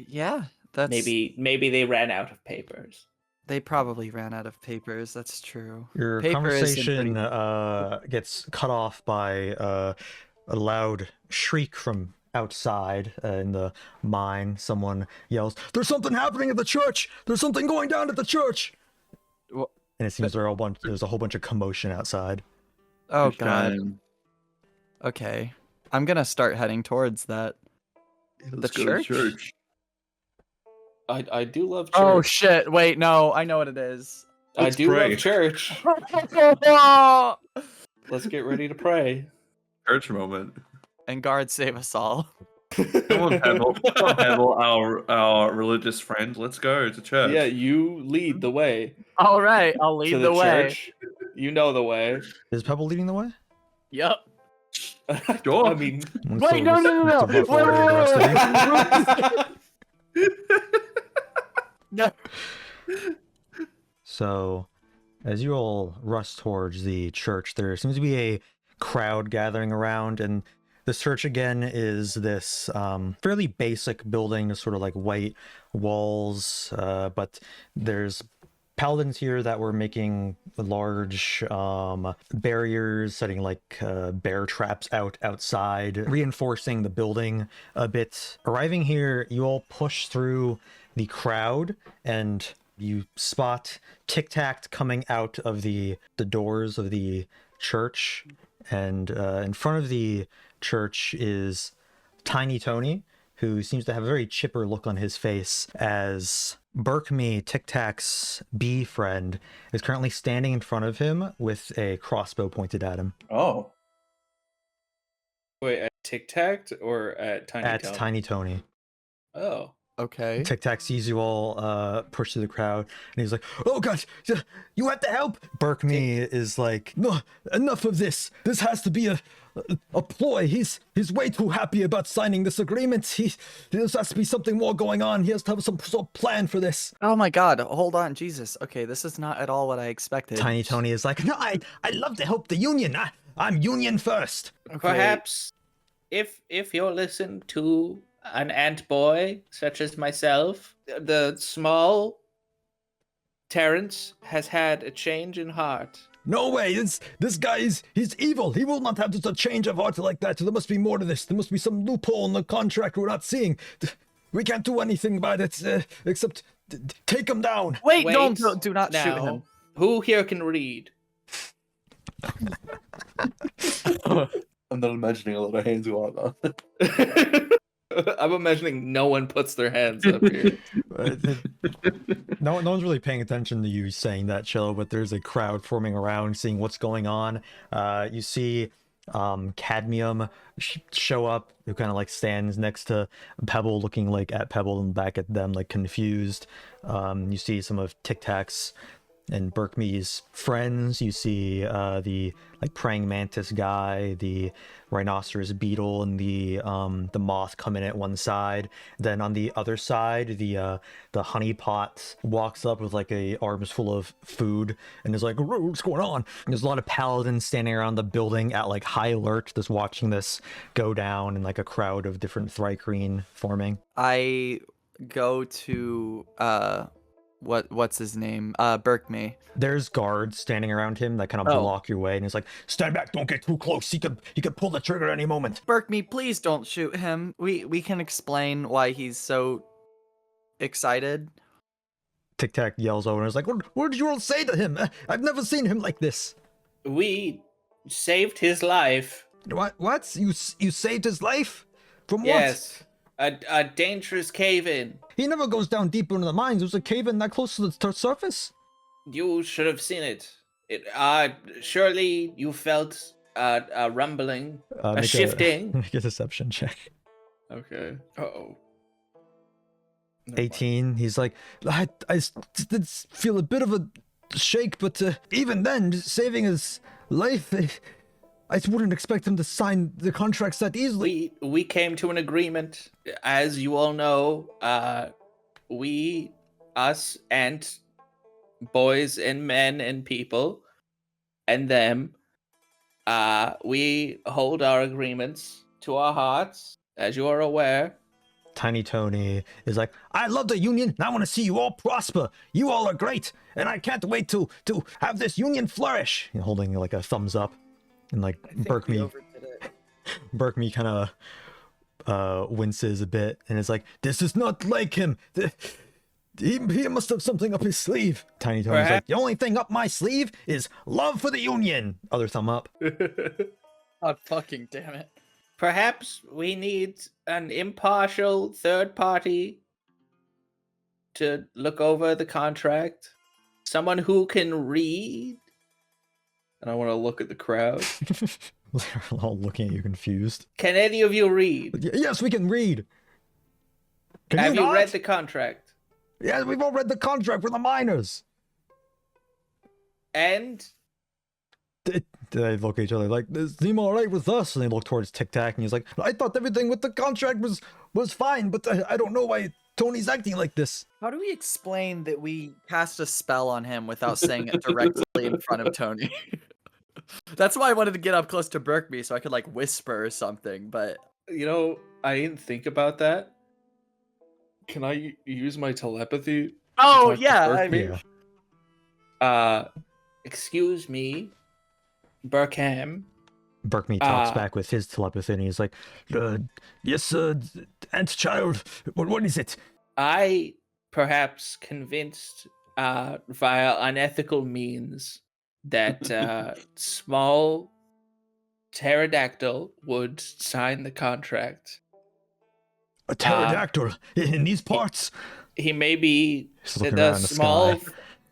Yeah, that's Maybe they ran out of papers. They probably ran out of papers. That's true. Your Paper is in conversation gets cut off by a loud shriek from outside in the mine. Someone yells, "There's something happening at the church! There's something going down at the church!" Wha- And it seems there's a whole bunch of commotion outside. Oh Which god. time? Okay. I'm gonna start heading towards that. Let's The go to church? church. I do love church. Oh shit! Wait, no, I know what it is. I Let's do pray. love church. Let's get ready to pray. Church moment. And guard save us all. Come on, Pebble, our religious friend. Let's go to church. Yeah, you lead the way All right, I'll to lead the the way. church. You know the way. Is Pebble leading the way? Yep. Sure. I mean, Wait, no. Wait. No. So, as you all rush towards the church, there seems to be a crowd gathering around, and this church again is this fairly basic building, sort of like white walls, but there's paladins here that were making large barriers, setting like bear traps outside, reinforcing the building a bit. Arriving here, you all push through the crowd and you spot Tic Tac coming out of the doors of the church, and in front of the church is Tiny Tony, who seems to have a very chipper look on his face, as Burkme, Tic Tac's bee friend, is currently standing in front of him with a crossbow pointed at him. Oh. wait, at Tic Tac or at Tiny Tony? Tiny Tony. Oh. Okay. Tic Tac sees you all push through the crowd, and he's like, "Oh God, you have to help!" Burkme is like, "No, enough of this. This has to be a ploy. He's way too happy about signing this agreement. There has to be something more going on. He has to have some sort of plan for this." Oh my god, hold on, Jesus. Okay, this is not at all what I expected. Tiny Tony is like, "No, I love to help the union. I'm union first." Okay. Perhaps if you'll listen to an ant boy such as myself, the small Terrence has had a change in heart. No way! This guy he's evil. He will not have just a change of heart like that. There must be more to this. There must be some loophole in the contract we're not seeing. We can't do anything about it except take him down. Wait, Wait, do not shoot now, him. who here can read? I'm not imagining a lot of hands going on. I'm imagining no one puts their hands up here. No one's really paying attention to you saying that, Shello, but there's a crowd forming around, seeing what's going on. You see Cadmium show up, who kind of like stands next to Pebble, looking like at Pebble and back at them, like confused. You see some of Tic Tac's and Burkme's friends. You see the like praying mantis guy, the rhinoceros beetle, and the moth come in at one side. Then on the other side, the honeypot walks up with like a arms full of food and is like, what's going on? And there's a lot of paladins standing around the building at like high alert, just watching this go down, and like a crowd of different Thrycreen forming. I go to what's his name? Burkme. There's guards standing around him that kind of block your way, and he's like, stand back, don't get too close. He could pull the trigger any moment. Burkme, please don't shoot him. We can explain why he's so excited. Tic Tac yells over and is like, what did you all say to him? I've never seen him like this. We saved his life. What? You saved his life? From what? Yes. A dangerous cave-in. He never goes down deeper into the mines. There's a cave-in that close to the surface. You should have seen it. Surely you felt a rumbling, a shifting. Make a deception check. Okay. Uh-oh. 18. He's like, I did feel a bit of a shake, but even then, saving his life, I wouldn't expect him to sign the contracts that easily. We came to an agreement. As you all know, us and boys and men and people and them, we hold our agreements to our hearts, as you are aware. Tiny Tony is like, I love the union, and I want to see you all prosper. You all are great, and I can't wait to have this union flourish. And holding like a thumbs up, and like Burkme kind of winces a bit, and is like, this is not like him. He must have something up his sleeve. Tiny Tony's like, the only thing up my sleeve is love for the union. Other thumb up. God fucking damn it. Perhaps we need an impartial third party to look over the contract. Someone who can read. And I want to look at the crowd. They're all looking at you confused. Can any of you read? Yes, we can read. Have you read the contract? Yeah, we've all read the contract for the miners. And? They look at each other like, this seem all right with us? And they look towards Tic Tac, and he's like, I thought everything with the contract was fine, but I don't know why Tony's acting like this. How do we explain that we cast a spell on him without saying it directly in front of Tony? That's why I wanted to get up close to Burkme so I could like whisper or something, but... You know, I didn't think about that. Can I use my telepathy? Oh, yeah, I mean... Excuse me, Burkham. Burkme talks back with his telepathy, and he's like, yes, Ant Child, what is it? I perhaps convinced via unethical means that small pterodactyl would sign the contract. A pterodactyl in these parts? He may be the small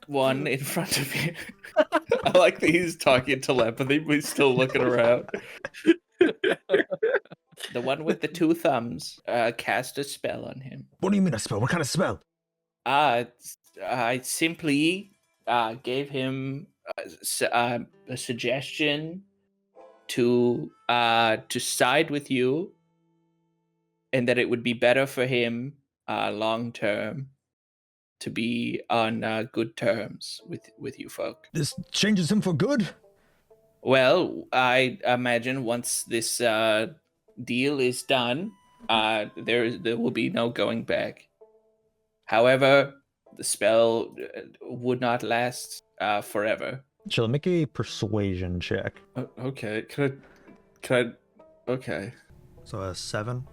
one in front of you. I like that he's talking telepathy, but he's still looking around. The one with the two thumbs cast a spell on him. What do you mean a spell? What kind of spell? I simply gave him a suggestion to side with you, and that it would be better for him long term to be on good terms with you folk. This changes him for good? Well, I imagine once this deal is done, there will be no going back. However, the spell would not last forever. Shello, make a persuasion check. Okay. Can I? Okay. So a 7.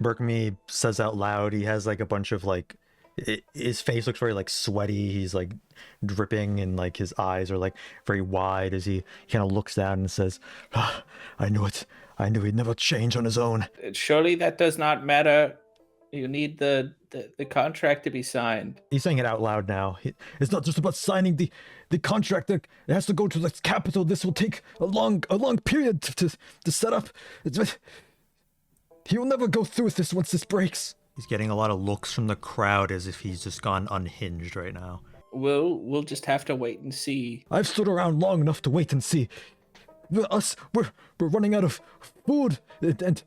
Berkme says out loud, he has like a bunch of like, his face looks very like sweaty. He's like dripping, and like his eyes are like very wide as he kind of looks down and says, "Ah, I knew it. I knew he'd never change on his own." Surely that does not matter. You need the contract to be signed. He's saying it out loud now. It's not just about signing the contract. It has to go to the capital. This will take a long period to set up. He will never go through with this once this breaks. He's getting a lot of looks from the crowd as if he's just gone unhinged right now. We'll just have to wait and see. I've stood around long enough to wait and see. We're running out of food and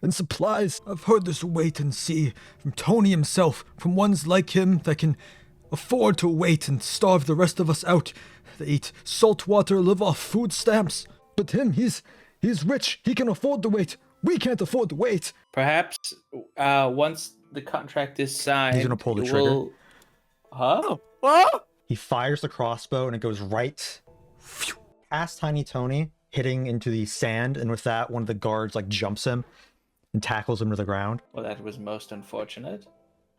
supplies. I've heard this wait and see from Tony himself, from ones like him that can afford to wait and starve the rest of us out. They eat salt water, live off food stamps. But him, he's rich. He can afford to wait. We can't afford to wait. Perhaps once the contract is signed, He's gonna pull the trigger. Huh? Whoa! He fires the crossbow and it goes right past Tiny Tony, hitting into the sand. And with that, one of the guards like jumps him and tackles him to the ground. Well, that was most unfortunate.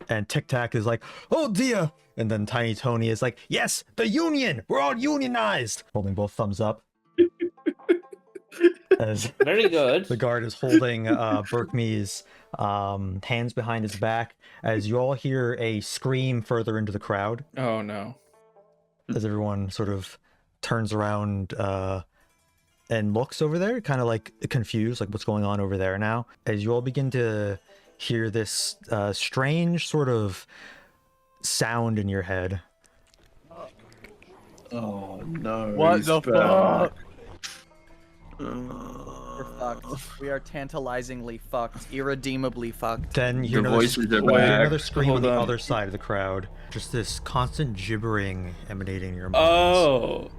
And Tic Tac is like, "Oh dear!" And then Tiny Tony is like, "Yes, the union! We're all unionized!" Holding both thumbs up. As Very good. the guard is holding Berkme's hands behind his back, as you all hear a scream further into the crowd, Oh no. as everyone sort of turns around and looks over there, kind of like confused, like what's going on over there now. As you all begin to hear this strange sort of sound in your head. Oh no. What he's the back. fuck? We're fucked. We are tantalizingly fucked. Irredeemably fucked. Then you hear The another, voices are you hear back. another scream on Hold the on. other side of the crowd. Just this constant gibbering emanating in your minds. Oh,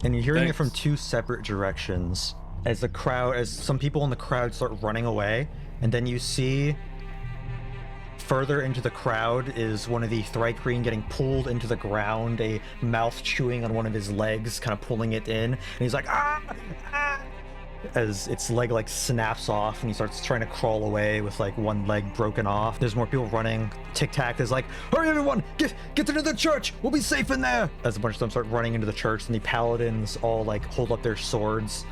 And you're hearing it Thanks. from two separate directions. As some people in the crowd start running away, and then you see further into the crowd is one of the Thrycreen getting pulled into the ground, a mouth chewing on one of his legs, kind of pulling it in, and he's like, "Ah! Ah!" As its leg like snaps off and he starts trying to crawl away with like one leg broken off. There's more people running. Tic Tac is like, "Hurry everyone, get into the church, we'll be safe in there." As a bunch of them start running into the church, and the paladins all like hold up their swords,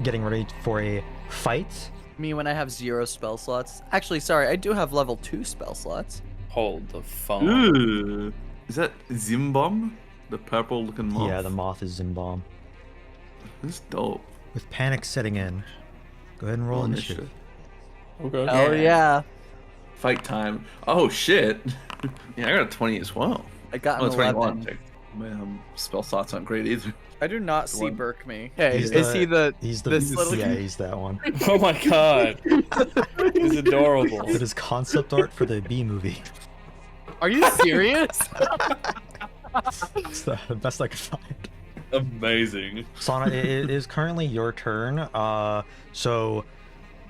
getting ready for a fight. Me when I have 0 spell slots. Actually, sorry, I do have level 2 spell slots. Hold the phone. Ooh. Is that Zimbom? The purple looking moth? Yeah, the moth is Zimbom. That's dope. With panic setting in, go ahead and roll Roll initiative. Okay. Oh yeah. Fight time. Oh shit. Yeah, I got a 20 as well. I got Oh, an 21. 11. My spell slots aren't great either. I do not see one. Berkme. Hey, He's is he the He's the this little yeah, he's that one. Oh my god. He's adorable. It is concept art for the B movie. Are you serious? It's the best I could find. Amazing. Sana, it is currently your turn. So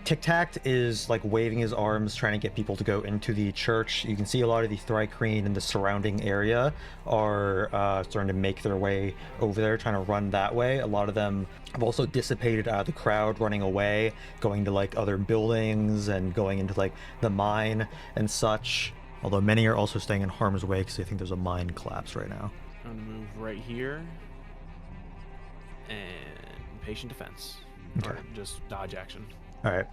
Tic Tac is like waving his arms, trying to get people to go into the church. You can see a lot of the Thrycreen in the surrounding area are starting to make their way over there, trying to run that way. A lot of them have also dissipated out of the crowd, running away, going to like other buildings and going into like the mine and such. Although many are also staying in harm's way because they think there's a mine collapse right now. I'm gonna move right here. And patient defense. Or Okay. just dodge action. All right.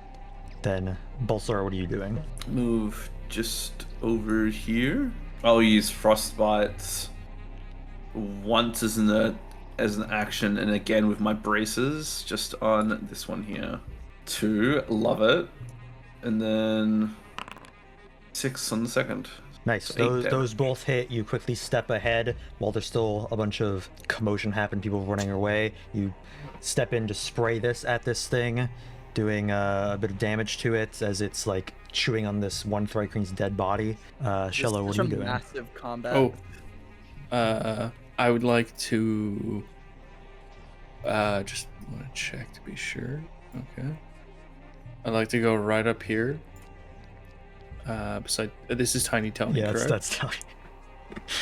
Then, Bolsar, what are you doing? Move just over here. I'll use Frostbite once as an action, and again with my braces, just on this one here. 2, love it. And then 6 on the second. Nice. So 8 damage. Those both hit. You quickly step ahead while there's still a bunch of commotion happening, people running away. You step in to spray this at this thing, doing a bit of damage to it as it's like chewing on this one Thrycreen's dead body. Shello, what are you doing? Massive combat. Oh. I would like to just want to check to be sure. Okay. I'd like to go right up here. Beside this is Tiny Tony, Yeah, correct? that's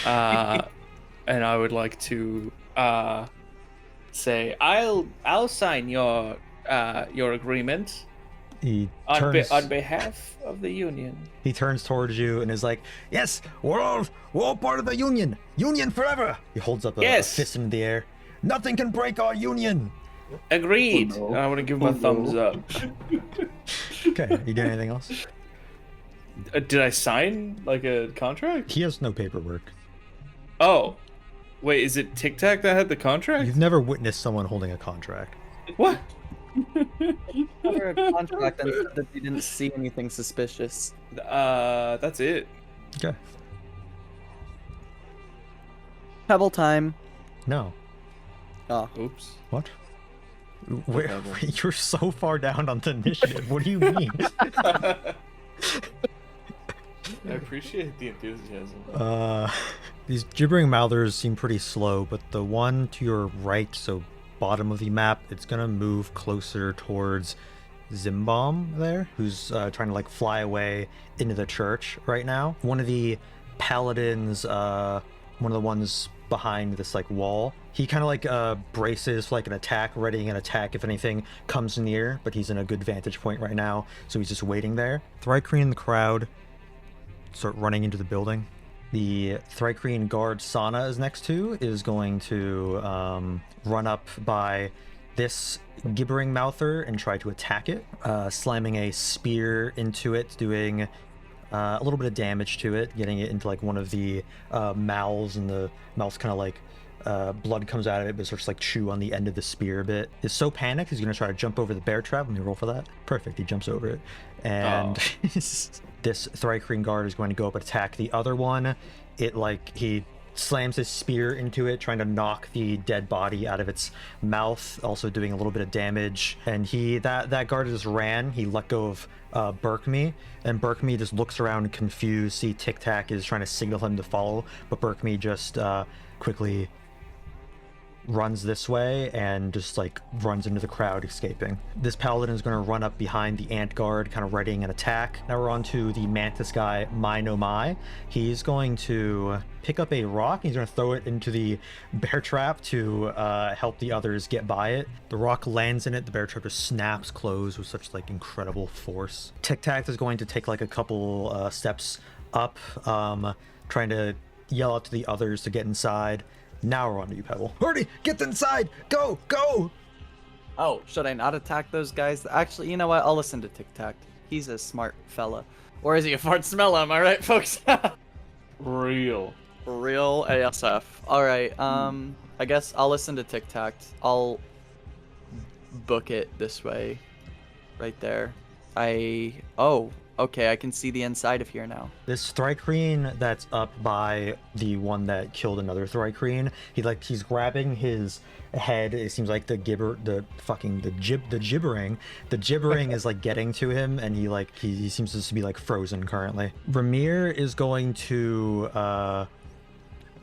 And I would like to say I'll sign your agreement He on turns, on behalf of the union. he turns towards you and is like, "Yes, we're all part of the union. Union forever." He holds up a Yes. fist in the air. Nothing can break our union. Agreed. Oh, no. And I want to give my Oh, thumbs no. up. Okay, you doing anything else? Did I sign like a contract? He has no paperwork. Oh, wait, is it Tic Tac that had the contract? You've never witnessed someone holding a contract. What? Or a contract and said that you didn't see anything suspicious. That's it. Okay. Pebble time. No. Oh, Oops. What? Where, Pebble. you're so far down on the initiative. What do you mean? I appreciate the enthusiasm. These gibbering mouthers seem pretty slow, but the one to your right, so bottom of the map, it's gonna move closer towards Zimbom there, who's trying to like fly away into the church right now. One of the paladins, one of the ones behind this like wall, he kind of like braces for like an attack, readying an attack if anything comes near, but he's in a good vantage point right now, so he's just waiting there. Thrycreen in the crowd start running into the building. The Thrycreen guard Sana is next to is going to run up by this gibbering mouther and try to attack it, slamming a spear into it, doing a little bit of damage to it, getting it into like one of the mouths, and the mouth's kind of like blood comes out of it, but starts to like chew on the end of the spear a bit. Is so panicked he's gonna try to jump over the bear trap. Let me roll for that. Perfect, he jumps over it, and this Thrycreen guard is going to go up and attack the other one. It like he slams his spear into it, trying to knock the dead body out of its mouth, also doing a little bit of damage. And that guard just ran. He let go of Berkme, and Berkme just looks around confused. See Tic Tac is trying to signal him to follow, but Berkme just quickly runs this way and just like runs into the crowd, escaping. This paladin is going to run up behind the ant guard, kind of readying an attack. Now we're on to the mantis guy, My No My. He's going to pick up a rock. He's going to throw it into the bear trap to help the others get by it. The rock lands in it. The bear trap just snaps closed with such like incredible force. Tic Tac is going to take like a couple steps up, trying to yell out to the others to get inside. Now we're on to you, Pebble. Hurry, get inside! Go, go! Oh, should I not attack those guys? Actually, you know what? I'll listen to Tic Tac. He's a smart fella. Or is he a fart smeller? Am I right, folks? Real. Real ASF. Alright, I guess I'll listen to Tic Tac. I'll book it this way. Right there. Oh, okay, I can see the inside of here now. This Thrycreen that's up by the one that killed another Thrycreen, he's grabbing his head. It seems like the gibbering is like getting to him, and he seems to be like frozen currently. Ramir is going to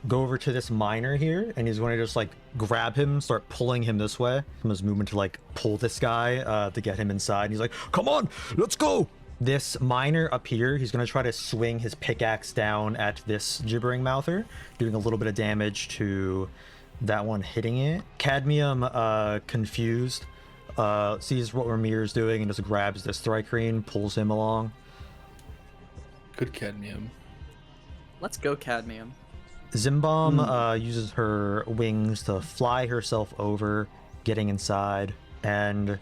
go over to this miner here, and he's going to just like grab him, start pulling him this way. From his movement to like pull this guy to get him inside. And he's like, "Come on, let's go!" This miner up here, he's going to try to swing his pickaxe down at this gibbering mouther, doing a little bit of damage to that one hitting it. Cadmium, confused, sees what Ramir is doing and just grabs this Thrycreen, pulls him along. Good cadmium. Let's go, Cadmium. Zimbom uses her wings to fly herself over, getting inside, and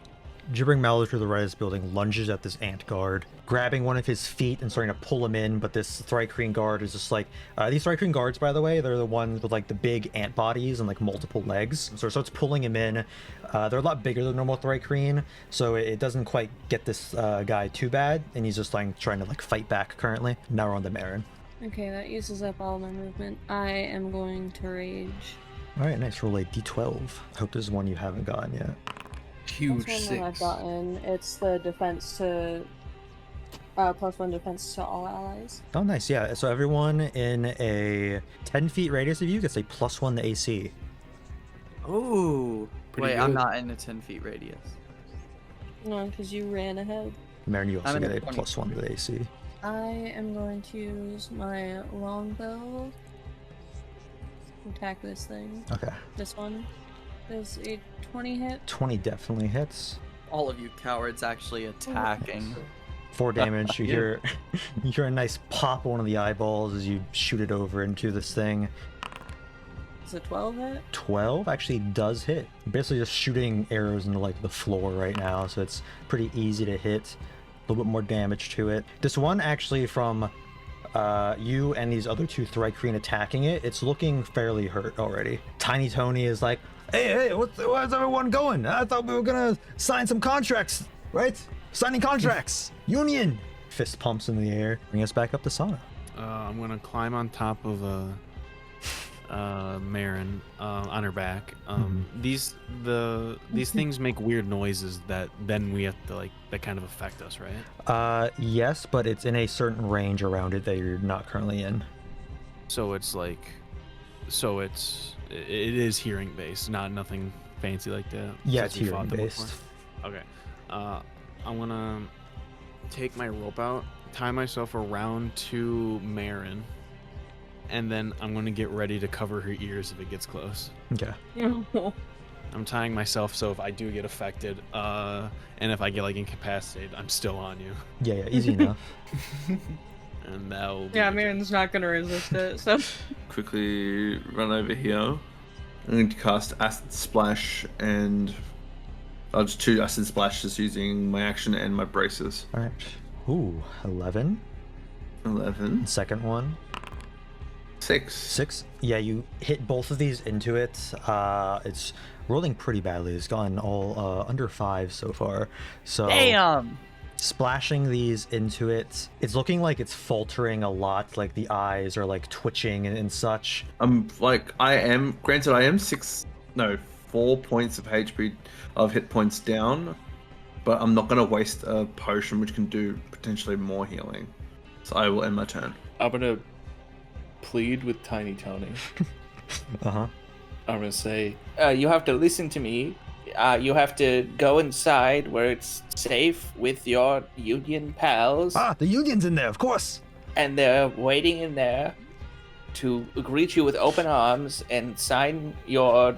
Gibbering Malth to the right of this building lunges at this ant guard, grabbing one of his feet and starting to pull him in, but this Thrycreen guard is just like, these Thrycreen guards, by the way, they're the ones with like the big ant bodies and like multiple legs, so it starts pulling him in. They're a lot bigger than normal Thrycreen, so it doesn't quite get this guy too bad, and he's just like trying to like fight back currently. Now we're on to Marin. Okay, that uses up all my movement. I am going to rage. Alright, nice. Roll a d12. I hope this is one you haven't gotten yet. Huge That's one that I've 6. gotten. It's the defense to +1 defense to all allies. Oh, nice. Yeah. So everyone in a 10 feet radius of you gets a +1 to AC. Ooh. Pretty Wait, I'm good. not in a 10-feet radius. No, because you ran ahead. Marin, you also I'm in get a a 20. +1 to the AC. I am going to use my longbow Attack this thing. Okay. This one. Does a 20 hit? 20 definitely hits. All of you cowards actually attacking. 4 damage. You hear you hear a nice pop on one of the eyeballs as you shoot it over into this thing. Does a 12 hit? 12 actually does hit. You're basically just shooting arrows into like the floor right now, so it's pretty easy to hit. A little bit more damage to it. This one actually from you and these other 2 Thrycreen attacking it, it's looking fairly hurt already. Tiny Tony is like, hey, where's everyone going? I thought we were gonna sign some contracts, right? Signing contracts! Union! Fist pumps in the air. Bring us back up to Sana. I'm gonna climb on top of Marin on her back. These things make weird noises that then we have to like that kind of affect us, right? Yes, but it's in a certain range around it that you're not currently in. So it's like, it is hearing based, nothing fancy like that. Yeah, since it's we fought hearing them based. before. Okay. I'm gonna take my rope out, tie myself around to Marin, and then I'm gonna get ready to cover her ears if it gets close. Okay. I'm tying myself so if I do get affected, and if I get like incapacitated, I'm still on you. Yeah, easy enough. And that'll be Yeah, the Marin's not gonna resist it, so. Quickly run over here. I'm going to cast Acid Splash, and I'll just 2 Acid Splashes using my action and my braces. Alright. Ooh, 11. 11. Second one. 6. 6. Yeah, you hit both of these into it. It's rolling pretty badly. It's gone all under 5 so far. So Damn! splashing these into it, it's looking like it's faltering a lot. Like the eyes are like twitching and such. Granted, I am 4 points of HP of hit points down, but I'm not going to waste a potion which can do potentially more healing. So I will end my turn. I'm gonna plead with Tiny Tony. Uh-huh. I'm gonna say, You have to listen to me. You have to go inside where it's safe with your Union pals. The Union's in there, of course. And they're waiting in there to greet you with open arms and sign your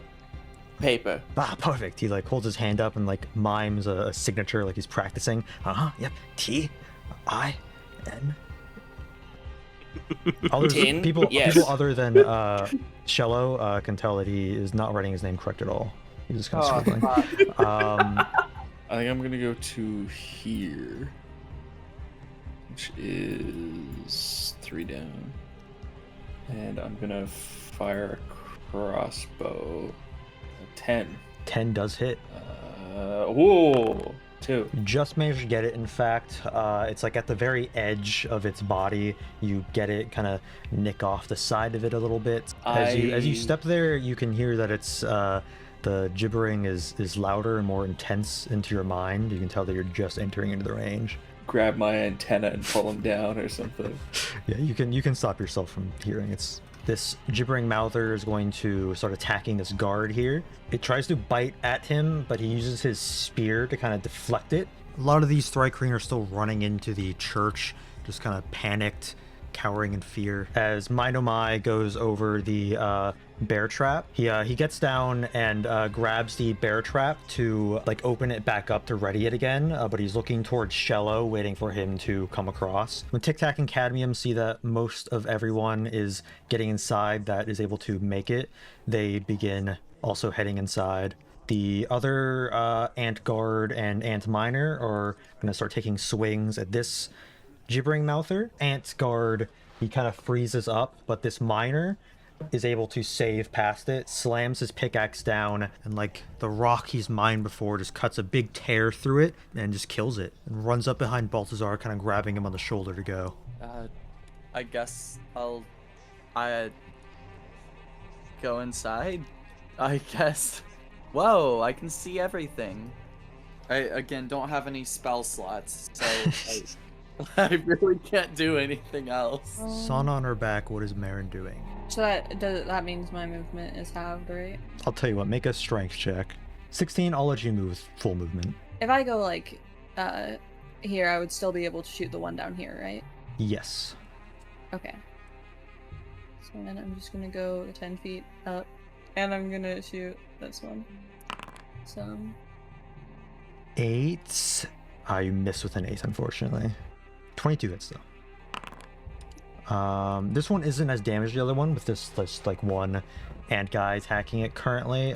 paper. Perfect. He like holds his hand up and like mimes a signature like he's practicing. Yep. T-I-N. Tin? People Yes. other than Shello can tell that he is not writing his name correct at all. He's just kind of scribbling. I think I'm gonna go to here, which is 3 down, and I'm gonna fire a crossbow. 10. 10 does hit. Whoa, 2. You just managed to get it. In fact, it's like at the very edge of its body. You get it, kind of nick off the side of it a little bit. As you step there, you can hear that it's the gibbering is louder and more intense into your mind. You can tell that you're just entering into the range. Grab my antenna and pull him down or something. Yeah, you can stop yourself from hearing. It's this gibbering mouther is going to start attacking this guard here. It tries to bite at him, but he uses his spear to kind of deflect it. A lot of these Thrycreen are still running into the church, just kind of panicked, cowering in fear. As Minomai goes over the bear trap, he gets down and grabs the bear trap to like open it back up to ready it again, but he's looking towards Shello, waiting for him to come across. When Tic Tac and Cadmium see that most of everyone is getting inside that is able to make it, they begin also heading inside. The other Ant Guard and Ant Miner are going to start taking swings at this gibbering mouther. Ant Guard, he kind of freezes up, but this Miner is able to save past it, slams his pickaxe down, and like the rock he's mined before just cuts a big tear through it and just kills it, and runs up behind Balthazar, kind of grabbing him on the shoulder to go. I guess I'll go inside. I guess. Whoa, I can see everything. I again don't have any spell slots, so I really can't do anything else. Sana on her back, what is Marin doing? So that means my movement is halved, right? I'll tell you what, make a strength check. 16, I'll let you move with full movement. If I go like here, I would still be able to shoot the one down here, right? Yes. Okay. So then I'm just gonna go 10 feet up, and I'm gonna shoot this one. So 8. You miss with an 8, unfortunately. 22 hits though. This one isn't as damaged as the other one with this like one ant guy attacking it currently.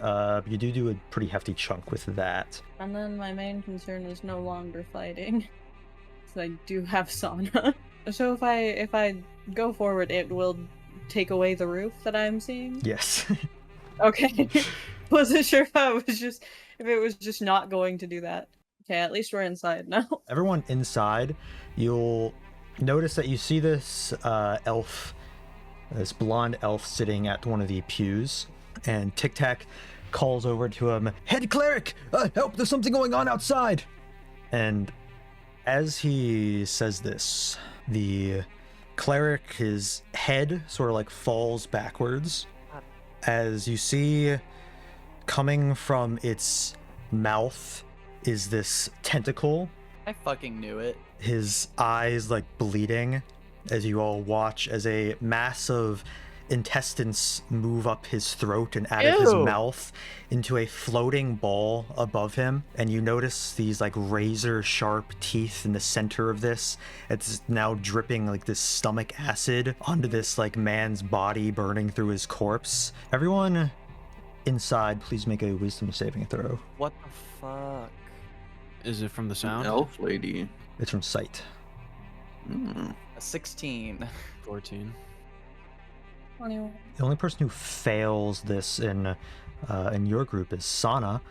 You do a pretty hefty chunk with that. and then my main concern is no longer fighting, so I do have sauna. So if I go forward, it will take away the roof that I'm seeing. Yes. Okay. Wasn't sure if it was just not going to do that. Okay, at least we're inside now. Everyone inside, you'll notice that you see this elf, this blonde elf sitting at one of the pews, and Tic Tac calls over to him, "Head cleric, help, there's something going on outside." And as he says this, the cleric, his head sort of like falls backwards as you see coming from its mouth is this tentacle. I fucking knew it. His eyes like bleeding as you all watch as a mass of intestines move up his throat and out of his Ew. mouth into a floating ball above him. And you notice these like razor sharp teeth in the center of this. It's now dripping like this stomach acid onto this like man's body, burning through his corpse. Everyone inside, please make a wisdom saving throw. What the fuck? Is it from the sound? Elf lady. It's from sight. A 16. 14. 21. The only person who fails this in your group is Sana.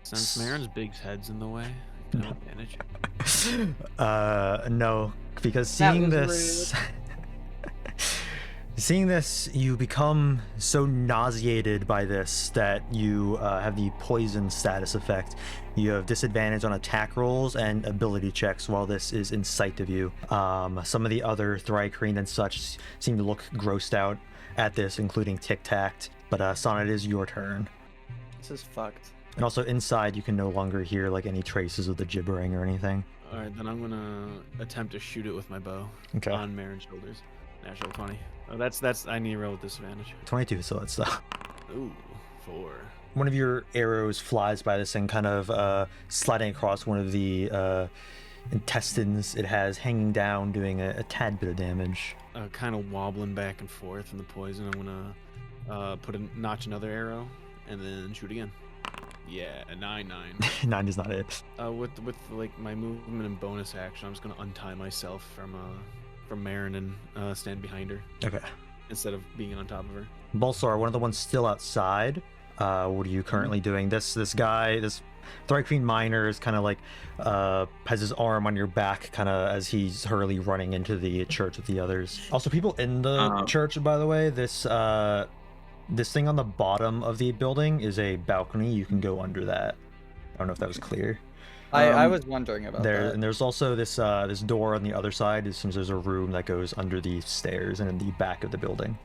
Since Marin's big head's in the way, no advantage. No, because That seeing was this, seeing this, you become so nauseated by this that you have the poison status effect. You have disadvantage on attack rolls and ability checks while this is in sight of you. Some of the other Thrycreen and such seem to look grossed out at this, including Tic Tac. But Sana, it is your turn. This is fucked. And also inside, you can no longer hear like any traces of the gibbering or anything. All right, then I'm gonna attempt to shoot it with my bow on Marin's shoulders. Natural 20. Oh, that's I need to roll with disadvantage. 22, so it's Ooh, 4. one of your arrows flies by this thing, kind of sliding across one of the intestines it has hanging down, doing a tad bit of damage. Kind of wobbling back and forth in the poison. I'm gonna notch another arrow and then shoot again. Yeah, a 9. 9 is not it. With like my movement and bonus action, I'm just gonna untie myself from Marin and stand behind her Okay. instead of being on top of her. Balsar, one of the ones still outside. What are you currently doing? This guy, this Thrycreen miner is kind of like has his arm on your back, kind of as he's hurriedly running into the church with the others. Also, people in the church, by the way, this thing on the bottom of the building is a balcony. You can go under that. I don't know if that was clear. I was wondering about There that. and there's also this this door on the other side. It seems there's a room that goes under the stairs and in the back of the building.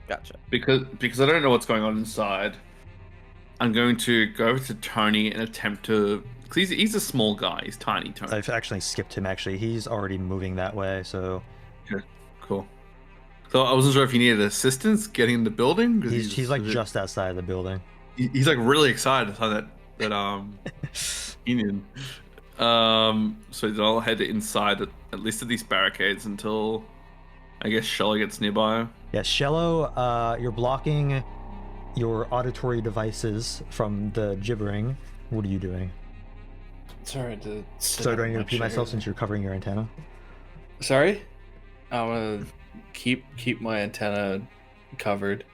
Gotcha. Because I don't know what's going on inside, I'm going to go over to Tony and attempt to. Cause he's a small guy. He's tiny, Tony. I've actually skipped him. Actually, he's already moving that way. So Okay, cool. So I wasn't sure if he needed assistance getting in the building. 'Cause he's like just outside of the building. He's like really excited that Union. So then I'll head inside at least of these barricades until I guess Shello gets nearby. Yeah, Shello, you're blocking your auditory devices from the gibbering. What are you doing? Sorry to. So do I need to repeat myself since you're covering your antenna? Sorry, I want to keep my antenna covered,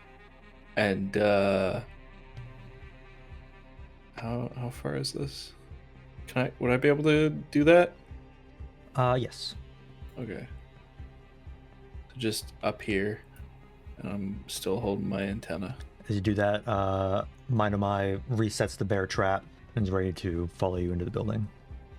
and how far is this? Would I be able to do that? Yes. Okay. So just up here, and I'm still holding my antenna. As you do that, Minomai resets the bear trap and is ready to follow you into the building.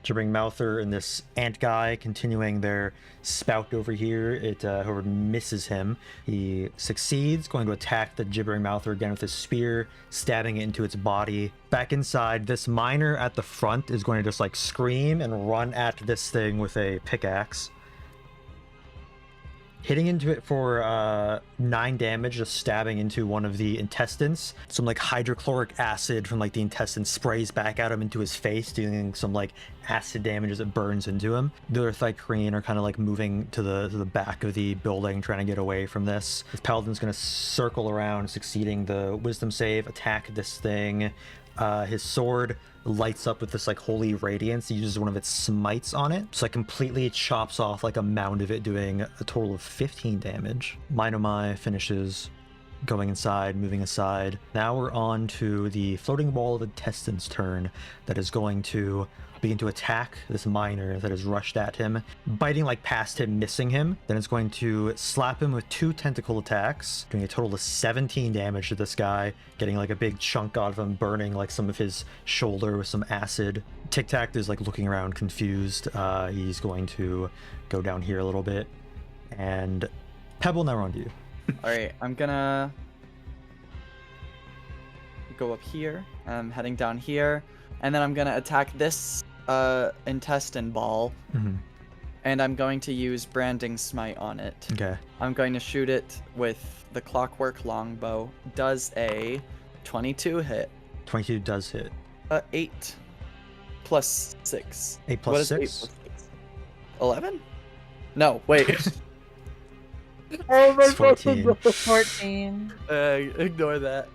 Gibbering Malther and this ant guy continuing their spout over here. It, however, misses him. He succeeds, going to attack the Gibbering Malther again with his spear, stabbing it into its body. Back inside, this miner at the front is going to just like scream and run at this thing with a pickaxe. hitting into it for 9 damage, just stabbing into one of the intestines. Some like hydrochloric acid from like the intestine sprays back at him into his face, dealing some like acid damage as it burns into him. The other Thycreen are kind of like moving to the back of the building, trying to get away from this. This paladin's gonna circle around, succeeding the wisdom save, attack this thing. His sword lights up with this like holy radiance. He uses one of its smites on it, so it completely chops off like a mound of it, doing a total of 15 damage. Minomai finishes going inside, moving aside. Now we're on to the floating wall of intestines turn that is going to begin to attack this miner that has rushed at him, biting like past him, missing him. Then it's going to slap him with 2 tentacle attacks, doing a total of 17 damage to this guy, getting like a big chunk out of him, burning like some of his shoulder with some acid. Tic Tac is like looking around confused. He's going to go down here a little bit. And Pebble, now we're on to you. Alright, I'm gonna go up here. I'm heading down here. And then I'm gonna attack this intestine ball. And I'm going to use Branding Smite on it. Okay. I'm going to shoot it with the Clockwork Longbow. Does a 22 hit. 22 does hit. 8 plus 6. 8 plus What is 6? 8 plus 6? 11? No, wait. It's 14. 14. Ignore that.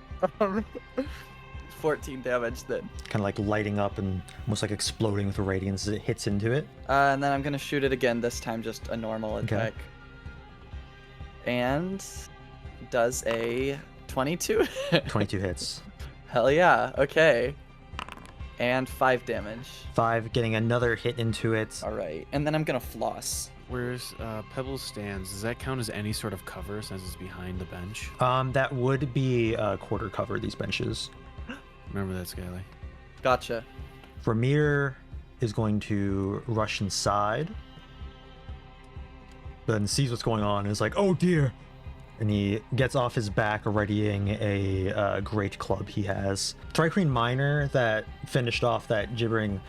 14 damage then. Kind of like lighting up and almost like exploding with radiance as it hits into it. And then I'm gonna shoot it again, this time just a normal attack. And does a 22 hit. 22 hits. Hell yeah, okay. And 5 damage. 5, getting another hit into it. Alright, and then I'm gonna floss. Where's Pebbles stands? Does that count as any sort of cover since it's behind the bench? That would be quarter cover, these benches. Remember that, Scaly. Gotcha. Ramir is going to rush inside. Then sees what's going on and is like, oh dear. And he gets off his back, readying a great club he has. Trycreen Miner that finished off that gibbering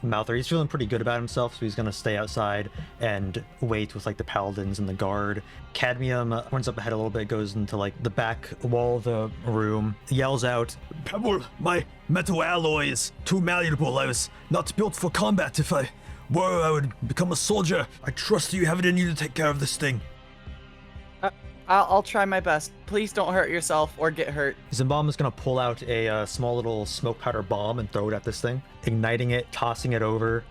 Malth, he's feeling pretty good about himself, so he's gonna stay outside and wait with like the paladins and the guard. Cadmium runs up ahead a little bit, goes into like the back wall of the room, yells out, Pebble, my metal alloy is too malleable. I was not built for combat. If I were, I would become a soldier. I trust you have it in you to take care of this thing. I'll try my best. Please don't hurt yourself or get hurt. Zimbom is going to pull out a small little smoke powder bomb and throw it at this thing, igniting it, tossing it over,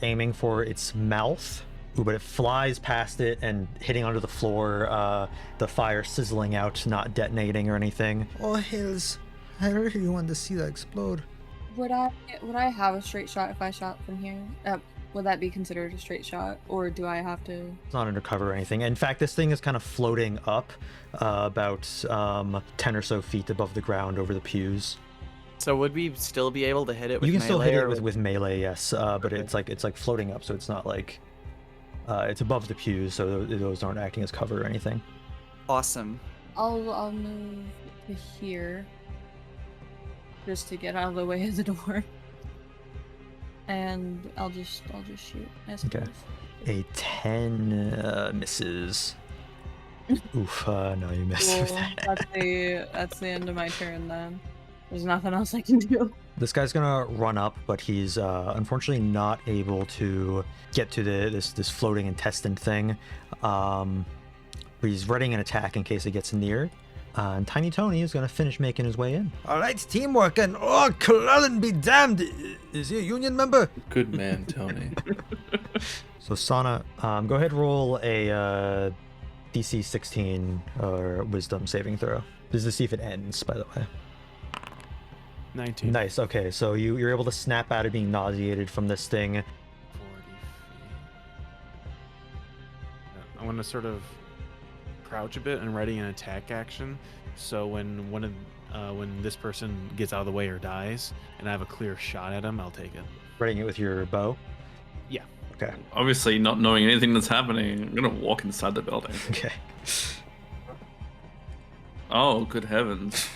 aiming for its mouth. Ooh, but it flies past it and hitting onto the floor, the fire sizzling out, not detonating or anything. Oh, hells. I really want to see that explode. Would I have a straight shot if I shot from here? Would that be considered a straight shot, or do I have to? It's not undercover or anything. In fact, this thing is kind of floating up about 10 or so feet above the ground over the pews. So would we still be able to hit it with You can melee? still hit it or- with melee, yes, but Okay. it's like floating up, so it's not like it's above the pews, so those aren't acting as cover or anything. Awesome. I'll move to here, just to get out of the way of the door. And I'll just shoot. I suppose. Okay. A 10 misses. Oof, no, you missed. with Well, that. that's the end of my turn then. There's nothing else I can do. This guy's gonna run up, but he's unfortunately not able to get to this floating intestine thing. But he's readying an attack in case it gets near. And Tiny Tony is gonna finish making his way in. All right, teamwork, and oh, Cullen be damned. Is he a union member? Good man, Tony. So Sana, go ahead and roll a DC 16 or Wisdom saving throw. This is to see if it ends, by the way. 19. Nice. Okay, so you're able to snap out of being nauseated from this thing. 40 feet. I'm gonna sort of crouch a bit and ready an attack action. So when this person gets out of the way or dies, and I have a clear shot at him, I'll take it. Readying it with your bow. Yeah. Okay. Obviously, not knowing anything that's happening, I'm gonna walk inside the building. Okay. Oh, good heavens.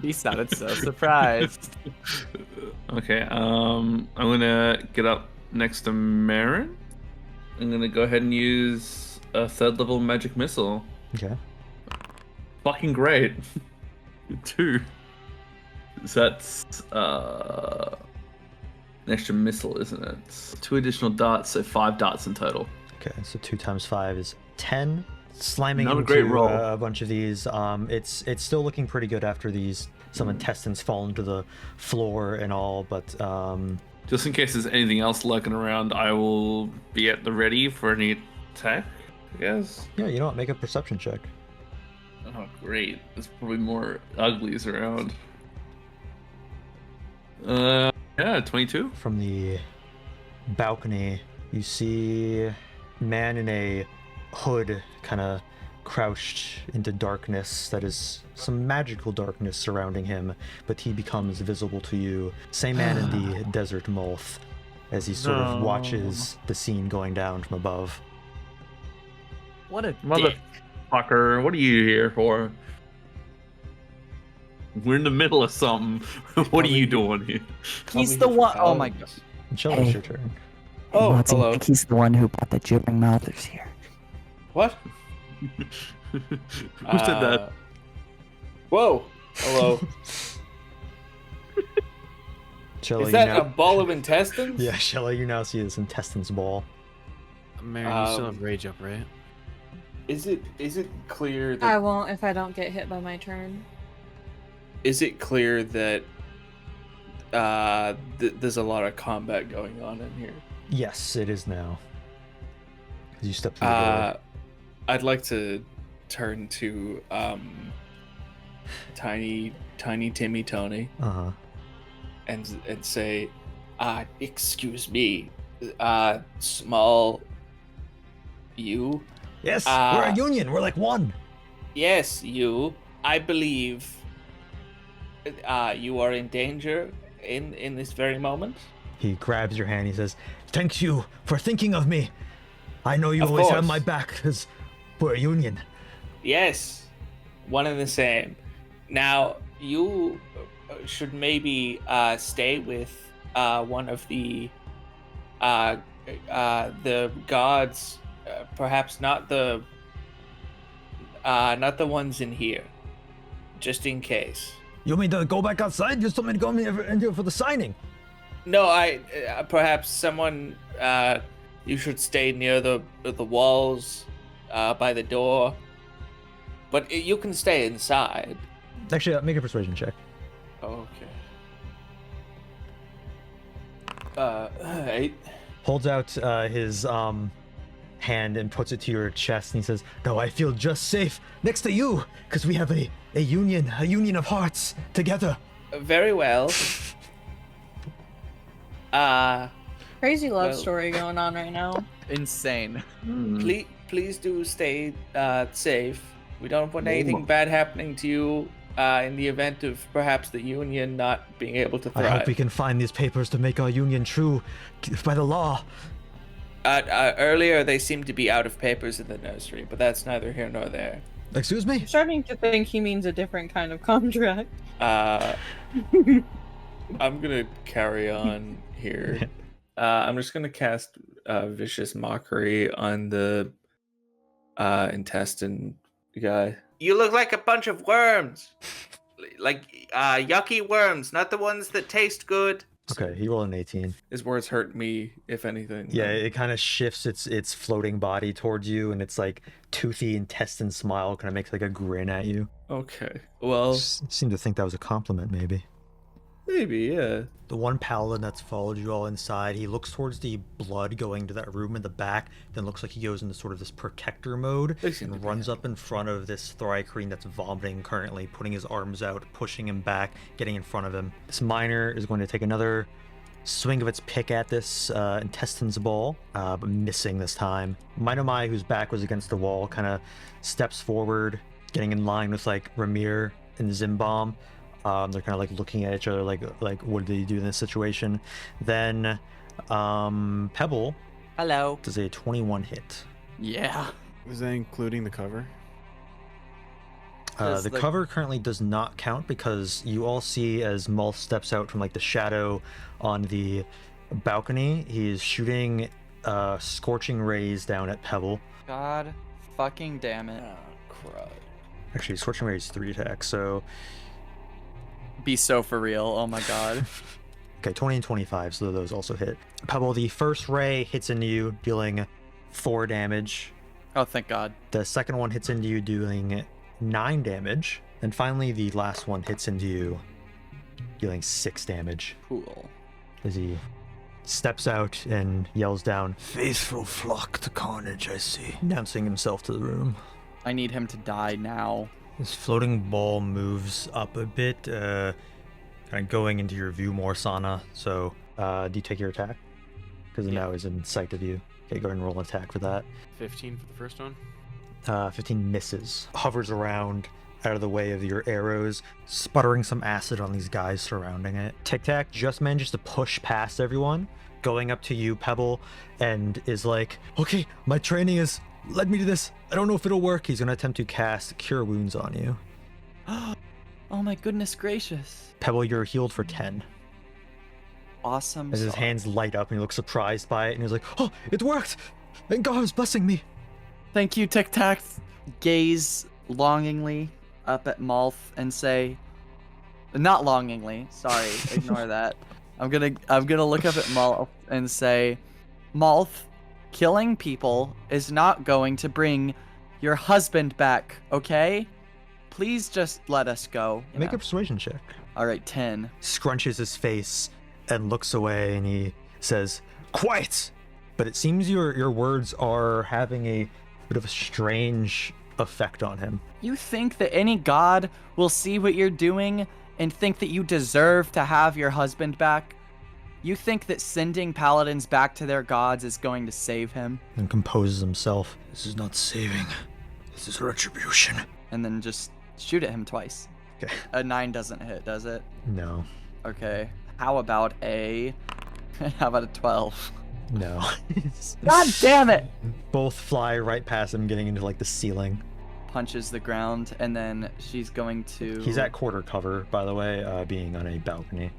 He sounded so surprised. Okay, I'm gonna get up next to Marin. I'm gonna go ahead and use a 3rd level magic missile. Okay. Fucking great. 2. So that's an extra missile, isn't it? 2 additional darts, so 5 darts in total. Okay, so 2 times 5 is 10. Slamming Not a into great roll. a bunch of these. It's still looking pretty good after some intestines fall into the floor and all, but just in case there's anything else lurking around, I will be at the ready for any attack, I guess. yeah, you know what? Make a perception check. Oh, great. There's probably more uglies around. Yeah, 22. From the balcony, you see a man in a hood kind of crouched into darkness that is some magical darkness surrounding him, but he becomes visible to you. Same man in the desert Malth, as he sort of watches the scene going down from above. What a dick. Motherfucker, what are you here for? We're in the middle of something. What are you doing here? He's the one. Oh my god. Shello, Hey. it's your turn. Oh, Well, it seems hello. like he's the one who brought the gibbering mouthers here. What? Who said that? Whoa. Hello. Shello, Is that you a now... ball of intestines? Yeah, Shello, you now see this intestines ball. Marion, you still have rage up, right? Is it clear that I won't if I don't get hit by my turn. is it clear that there's a lot of combat going on in here? Yes, it is now. As you step through the door. I'd like to turn to tiny Timmy Tony Uh-huh. and say, excuse me, small you? Yes, we're a union. We're like one. Yes, you. I believe you are in danger in this very moment. He grabs your hand. He says, "Thank you for thinking of me. I know you Of always have course. my back because we're a union." Yes, one and the same. Now, you should maybe stay with one of the gods, perhaps not the ones in here, just in case. You want me to go back outside? You told me to go in here for the signing. No, perhaps someone. You should stay near the walls, by the door. But you can stay inside. Actually, make a persuasion check. Okay. 8. Holds out his hand and puts it to your chest, and he says, "No, I feel just safe next to you because we have a union of hearts together." Very well. Crazy love Well- story going on right now. Insane. Please do stay safe. We don't want anything bad happening to you in the event of perhaps the union not being able to I thrive. hope we can find these papers to make our union true by the law. Earlier, they seemed to be out of papers in the nursery, but that's neither here nor there. Excuse me? I'm starting to think he means a different kind of contract. I'm gonna carry on here. I'm just gonna cast Vicious Mockery on the intestine guy. You look like a bunch of worms. Like yucky worms, not the ones that taste good. Okay, he rolled an 18. His words hurt me, if anything. Yeah, it kind of shifts its floating body towards you, and its like toothy intestine smile kind of makes like a grin at you. Okay. Well, Seem to think that was a compliment, maybe. maybe, yeah. The one paladin that's followed you all inside, he looks towards the blood going to that room in the back, then looks like he goes into sort of this protector mode They seem to and be runs up in front of this Thrycreen that's vomiting currently, putting his arms out, pushing him back, getting in front of him. This miner is going to take another swing of its pick at this intestines ball, but missing this time. Minomai, whose back was against the wall, kind of steps forward, getting in line with like Ramir and Zimbom. They're kind of like looking at each other like what do they do in this situation? Then Pebble Hello. does a 21 hit. Yeah. Was that including the cover? Does The the- cover currently does not count because you all see as Malth steps out from like the shadow on the balcony, he is shooting scorching rays down at Pebble. God fucking damn it. Oh, crud. Actually, scorching ray is 3 attacks, so Be so for real. Oh my god. okay, 20 and 25, so those also hit. Pebble, the first ray hits into you, dealing 4 damage. Oh, thank God. The second one hits into you, doing 9 damage. And finally, the last one hits into you, dealing 6 damage. Cool. As he steps out and yells down, Faithful flock to carnage, I see. announcing himself to the room. I need him to die now. This floating ball moves up a bit, kind of going into your view more, Sana. So, do you take your attack? Because it now is in sight of you. Okay, go ahead and roll an attack for that. 15 for the first one. 15 misses. Hovers around out of the way of your arrows, sputtering some acid on these guys surrounding it. Tic Tac just manages to push past everyone, going up to you, Pebble, and is like, okay, my training has led me to this. I don't know if it'll work. He's going to attempt to cast Cure Wounds on you. Oh my goodness gracious. Pebble, you're healed for 10. Awesome. As his sauce. hands light up and he looks surprised by it, and he's like, oh, it worked! And God is blessing me. Thank you, Tic Tac. Gaze longingly up at Malth and say, not longingly, sorry, ignore that. I'm gonna look up at Malth and say, Malth, killing people is not going to bring your husband back, okay? Please just let us go. you Make know? a persuasion check. All right, 10. Scrunches his face and looks away, and he says, quiet! But it seems your words are having a bit of a strange effect on him. You think that any god will see what you're doing and think that you deserve to have your husband back? You think that sending paladins back to their gods is going to save him? And composes himself. This is not saving. This is retribution. And then just shoot at him twice. Okay. A 9 doesn't hit, does it? No. Okay. How about a 12? No. God damn it! Both fly right past him, getting into like the ceiling. Punches the ground, and then she's going to... He's at quarter cover, by the way, being on a balcony.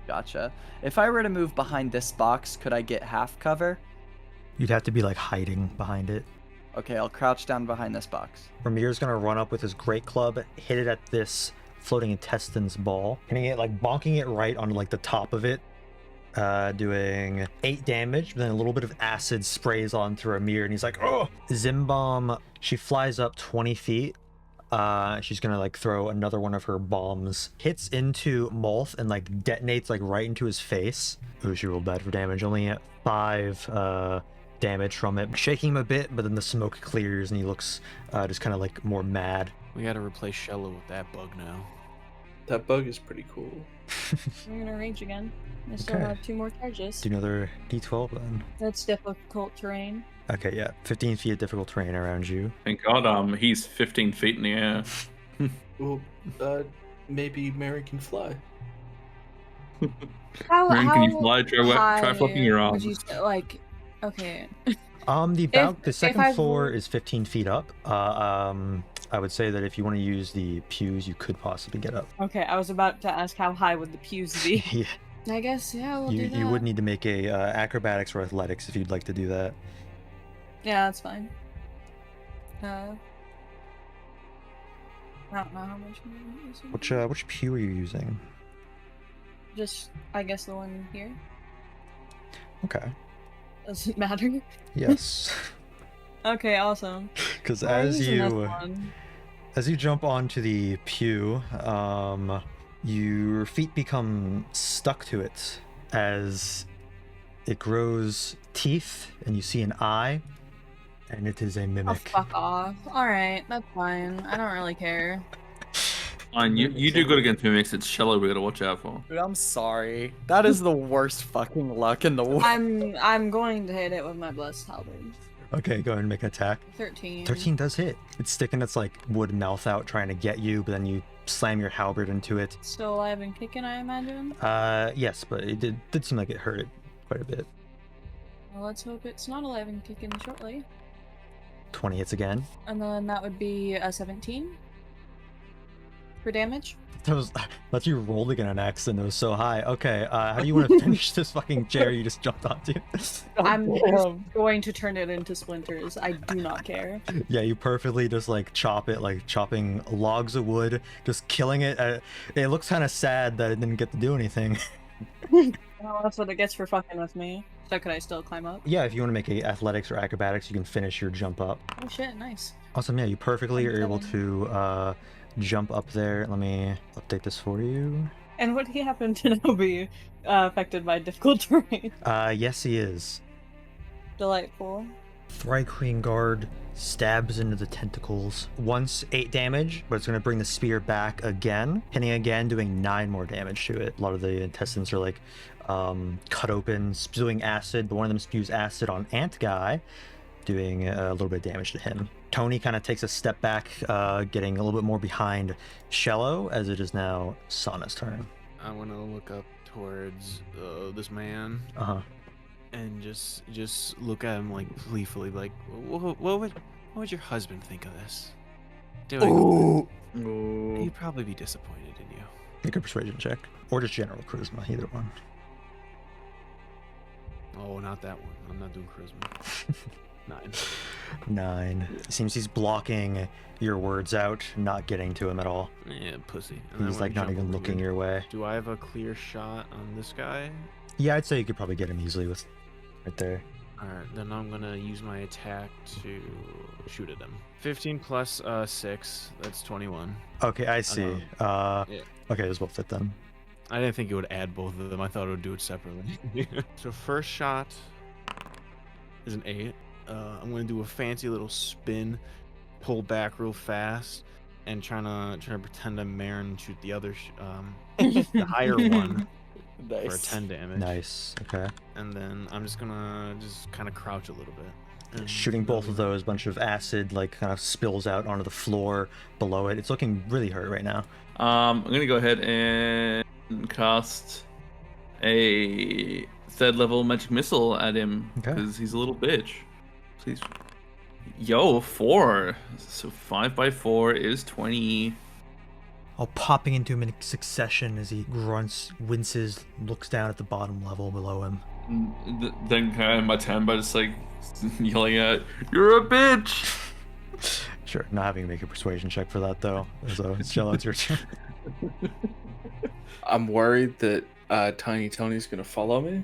Gotcha. If I were to move behind this box, could I get half cover? You'd have to be like hiding behind it. Okay, I'll crouch down behind this box. Ramir's gonna run up with his great club, hit it at this floating intestines ball, hitting it, like bonking it right on like the top of it, doing 8 damage. But then a little bit of acid sprays onto Ramir, and he's like, oh! Zimbomb, she flies up 20 feet. She's gonna like throw another one of her bombs, hits into Malth and like detonates like right into his face. Ooh, she rolled bad for damage, only at 5 damage from it, shaking him a bit, but then the smoke clears and he looks just kind of like more mad. We gotta replace Shello with that bug now. That bug is pretty cool. I'm gonna rage again. I still Okay. have 2 more charges. Do another d12 then. That's difficult terrain. Okay, yeah, 15 feet of difficult terrain around you. Thank God, he's 15 feet in the air. Well, maybe Mary can fly. How, Mary, can you how fly? Try flipping your would arms. you say, like, okay. The second I floor roll- is 15 feet up. I would say that if you want to use the pews, you could possibly get up. Okay, I was about to ask how high would the pews be. Yeah, I guess, yeah, we'll do that. you would need to make a acrobatics or athletics if you'd like to do that. Yeah, that's fine. I don't know how much more this would be. Which pew are you using? Just, I guess the one here. Okay. Does it matter? Yes. Okay, awesome. Because I'll as use enough you one. as you jump onto the pew, your feet become stuck to it as it grows teeth, and you see an eye, and it is a Oh, mimic. fuck off. Alright, that's fine. I don't really care. Fine, you do good against mimics. It's Shello we gotta watch out for. Dude, I'm sorry. That is the worst fucking luck in the world. I'm going to hit it with my blessed halberd. Okay, go ahead and make an attack. 13. 13 does hit. It's sticking its like wood mouth out, trying to get you, but then you slam your halberd into it. Still alive and kicking, I imagine? Yes, but it did seem like it hurt it quite a bit. Well, let's hope it's not alive and kicking shortly. 20 hits again. And then that would be a 17. for damage. That's you rolling in an X and it was so high. Okay, how do you want to finish this fucking chair you just jumped onto? I'm just going to turn it into splinters. I do not care. Yeah, you perfectly just like chop it, like chopping logs of wood, just killing it. It looks kind of sad that it didn't get to do anything. Well, that's what it gets for fucking with me. So could I still climb up? Yeah, if you want to make a athletics or acrobatics, you can finish your jump up. Oh shit, nice. Awesome, yeah, you perfectly are able to jump up there. Let me update this for you. And would he happen to now be affected by difficult terrain? Yes, he is. Delightful. Thri-Kreen guard stabs into the tentacles. Once 8 damage, but it's going to bring the spear back again. Hitting again, doing 9 more damage to it. A lot of the intestines are like cut open, spewing acid, but one of them spews acid on Ant Guy, doing a little bit of damage to him. Tony kind of takes a step back, getting a little bit more behind Shello, as it is now Sana's turn. I want to look up towards this man. And just look at him like gleefully, like, what would your husband think of this? He'd probably be disappointed in you. Make a persuasion check, or just general charisma, either one. Oh, not that one. I'm not doing charisma. 9. Seems he's blocking your words out, not getting to him at all. Yeah, pussy. And He's like not even looking your way. Do I have a clear shot on this guy? Yeah, I'd say you could probably get him easily with right there. Alright, then I'm gonna use my attack to shoot at him. 15 plus 6, that's 21. Okay, I see. Yeah. Okay, those both fit then. I didn't think it would add both of them. I thought it would do it separately. So first shot is an 8. I'm gonna do a fancy little spin, pull back real fast, and trying to pretend I'm Marin and shoot the other, the higher one for 10 damage. Nice. Okay. And then I'm just gonna kind of crouch a little bit. And Shooting both of those, bunch of acid like kind of spills out onto the floor below it. It's looking really hurt right now. I'm gonna go ahead and cast a 3rd level magic missile at him because he's a little bitch. Please. Yo, 4. So 5 by 4 is 20. All popping into him in succession as he grunts, winces, looks down at the bottom level below him. Then kind of my tempo just like yelling at, "You're a bitch!" Sure, not having to make a persuasion check for that though. So Shello, it's your turn. I'm worried that Tiny Tony's gonna follow me.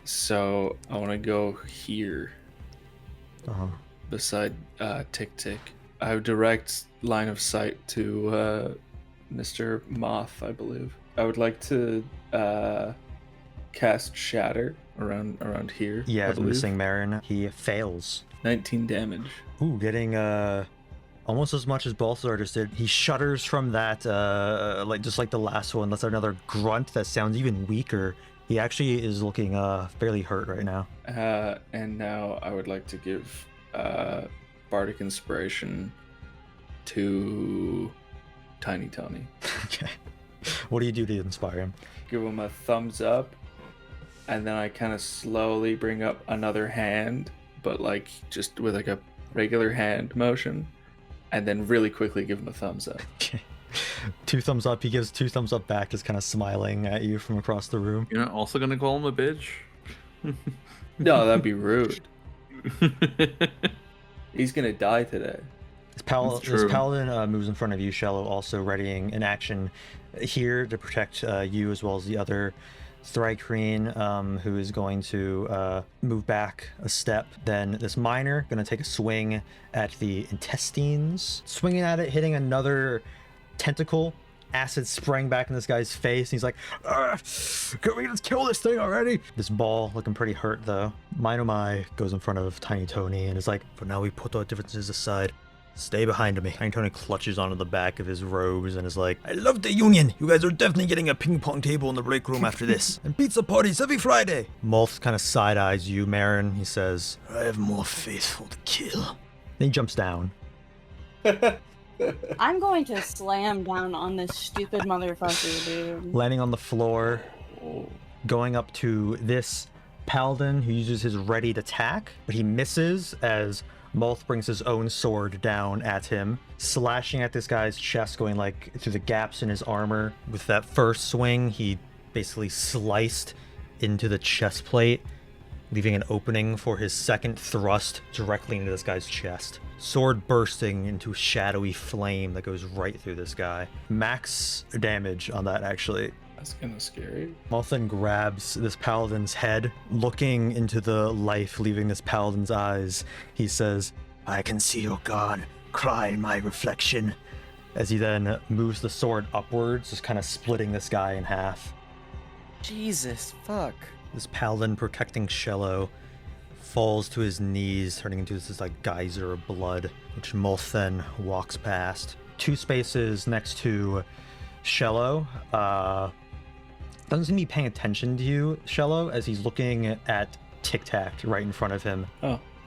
So I want to go here, beside Tick Tick. I have direct line of sight to Mr. Moth, I believe. I would like to cast Shatter around here. Yeah, missing Marin. He fails. 19 damage. Ooh, getting almost as much as Balthazar just did. He shudders from that, just like the last one. That's another grunt that sounds even weaker. He actually is looking fairly hurt right now. And now I would like to give Bardic Inspiration to Tiny Tony. Okay. What do you do to inspire him? Give him a thumbs up, and then I kind of slowly bring up another hand, but like just with like a regular hand motion, and then really quickly give him a thumbs up. Okay. 2 thumbs up. He gives 2 thumbs up back, just kind of smiling at you from across the room. You're not also gonna call him a bitch? No, that'd be rude. He's gonna die today. This paladin moves in front of you, Shello, also readying an action here to protect you as well as the other Thri-Kreen, who is going to move back a step. Then this miner going to take a swing at the intestines, swinging at it, hitting another tentacle. Acid sprang back in this guy's face, and he's like, "Can we just kill this thing already?" This ball looking pretty hurt though. Minomai goes in front of Tiny Tony and is like, "For now, we put our differences aside. Stay behind me." Tiny Tony clutches onto the back of his robes and is like, I love the union. You guys are definitely getting a ping pong table in the break room after this. And pizza parties every Friday. Malth kind of side eyes you, Marin. He says, I have more faithful to kill. Then he jumps down. I'm going to slam down on this stupid motherfucker, dude. Landing on the floor, going up to this paladin who uses his ready to attack, but he misses as Malth brings his own sword down at him, slashing at this guy's chest, going like through the gaps in his armor. With that first swing, he basically sliced into the chest plate, leaving an opening for his second thrust directly into this guy's chest. Sword bursting into shadowy flame that goes right through this guy. Max damage on that, actually. That's kind of scary. Malth then grabs this paladin's head, looking into the life leaving this paladin's eyes. He says, I can see your god cry in my reflection. as he then moves the sword upwards, just kind of splitting this guy in half. Jesus, fuck. This paladin protecting Shello falls to his knees, turning into this like geyser of blood, which Malth then walks past. 2 spaces next to Shello. Doesn't seem to be paying attention to you, Shello, as he's looking at Tic Tac right in front of him,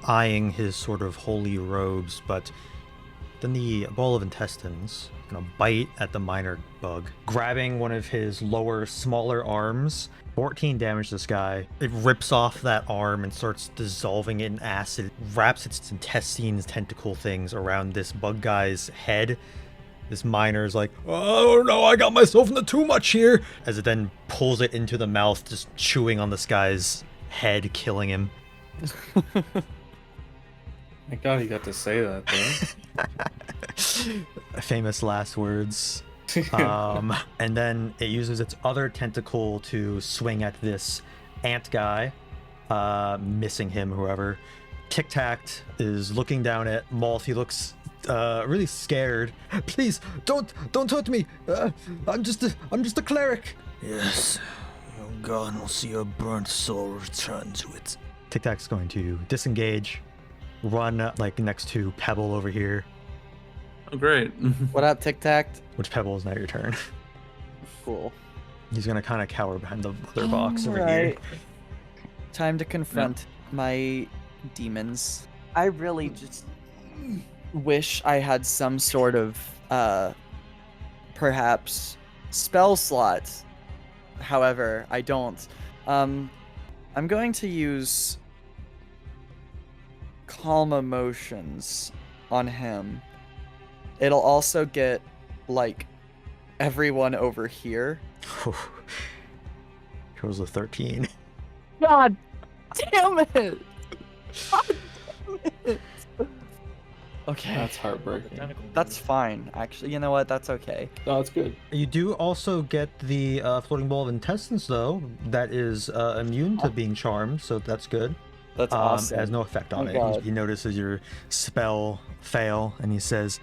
eyeing his sort of holy robes. But then the ball of intestines gonna bite at the minor bug, grabbing one of his lower, smaller arms. 14 damage to this guy. It rips off that arm and starts dissolving it in acid. It wraps its intestines, tentacle things around this bug guy's head. This miner's like, oh no, I got myself into too much here, as it then pulls it into the mouth, just chewing on this guy's head, killing him. Thank God he got to say that, though. Famous last words. And then it uses its other tentacle to swing at this ant guy, missing him, whoever. Tic Tac is looking down at Malth. He looks really scared. Please, don't hurt me. I'm just a cleric. Yes, your god will see your burnt soul return to it. Tic Tac's going to disengage, run like next to Pebble over here. Oh, great. What up, Tic Tac? Which Pebble is now your turn. Cool. He's gonna kind of cower behind the other box over here. Time to confront my demons. I really just wish I had some sort of perhaps spell slot. However, I don't. I'm going to use Calm Emotions on him. It'll also get like everyone over here. Here's a 13. God damn it! God damn it! Okay. That's heartbreaking. That's fine, actually. You know what? That's okay. No, that's good. You do also get the floating ball of intestines, though. That is immune to being charmed, so that's good. That's awesome. It has no effect on it. God. He notices your spell fail, and he says,